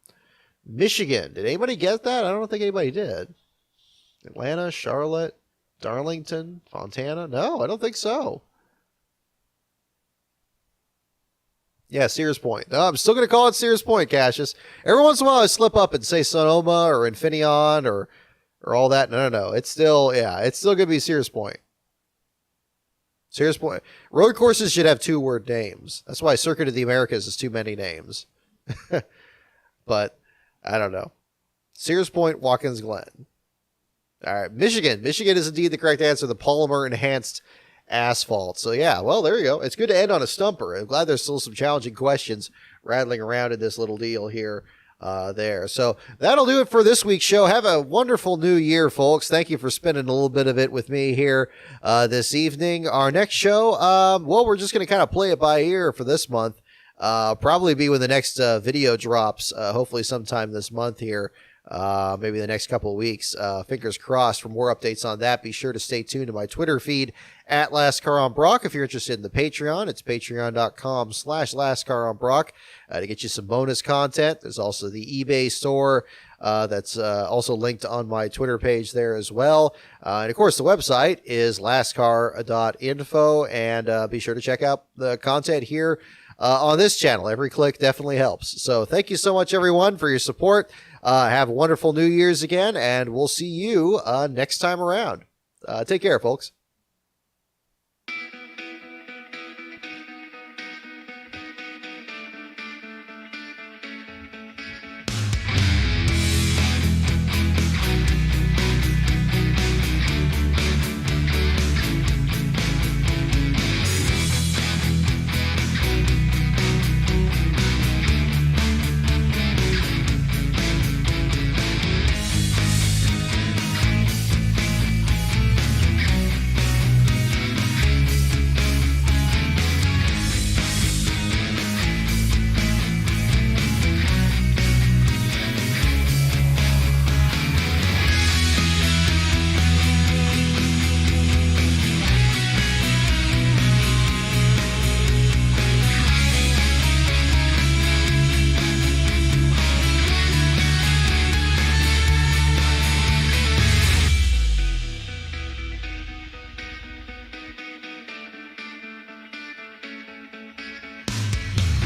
Michigan. Did anybody get that? I don't think anybody did. Atlanta, Charlotte, Darlington, Fontana? No, I don't think so. Yeah, Sears Point. No, I'm still going to call it Sears Point, Cassius. Every once in a while I slip up and say Sonoma or Infineon or all that. No. It's still going to be Sears Point. Sears Point. Road courses should have 2-word names. That's why Circuit of the Americas is too many names. But I don't know. Sears Point, Watkins Glen. All right, Michigan. Michigan is indeed the correct answer, the polymer enhanced asphalt. So, yeah, well, there you go. It's good to end on a stumper. I'm glad there's still some challenging questions rattling around in this little deal here. There. So that'll do it for this week's show. Have a wonderful new year, folks. Thank you for spending a little bit of it with me here this evening. Our next show, well, we're just going to kind of play it by ear for this month. Probably be when the next video drops, hopefully sometime this month here. Maybe the next couple of weeks. Fingers crossed for more updates on that. Be sure to stay tuned to my Twitter feed at LastCarOnBrock. If you're interested in the Patreon, it's patreon.com/LastCarOnBrock to get you some bonus content. There's also the eBay store that's also linked on my Twitter page there as well. And of course, the website is lastcar.info, and be sure to check out the content here on this channel. Every click definitely helps. So thank you so much, everyone, for your support. Have a wonderful New Year's again, and we'll see you next time around. Take care, folks.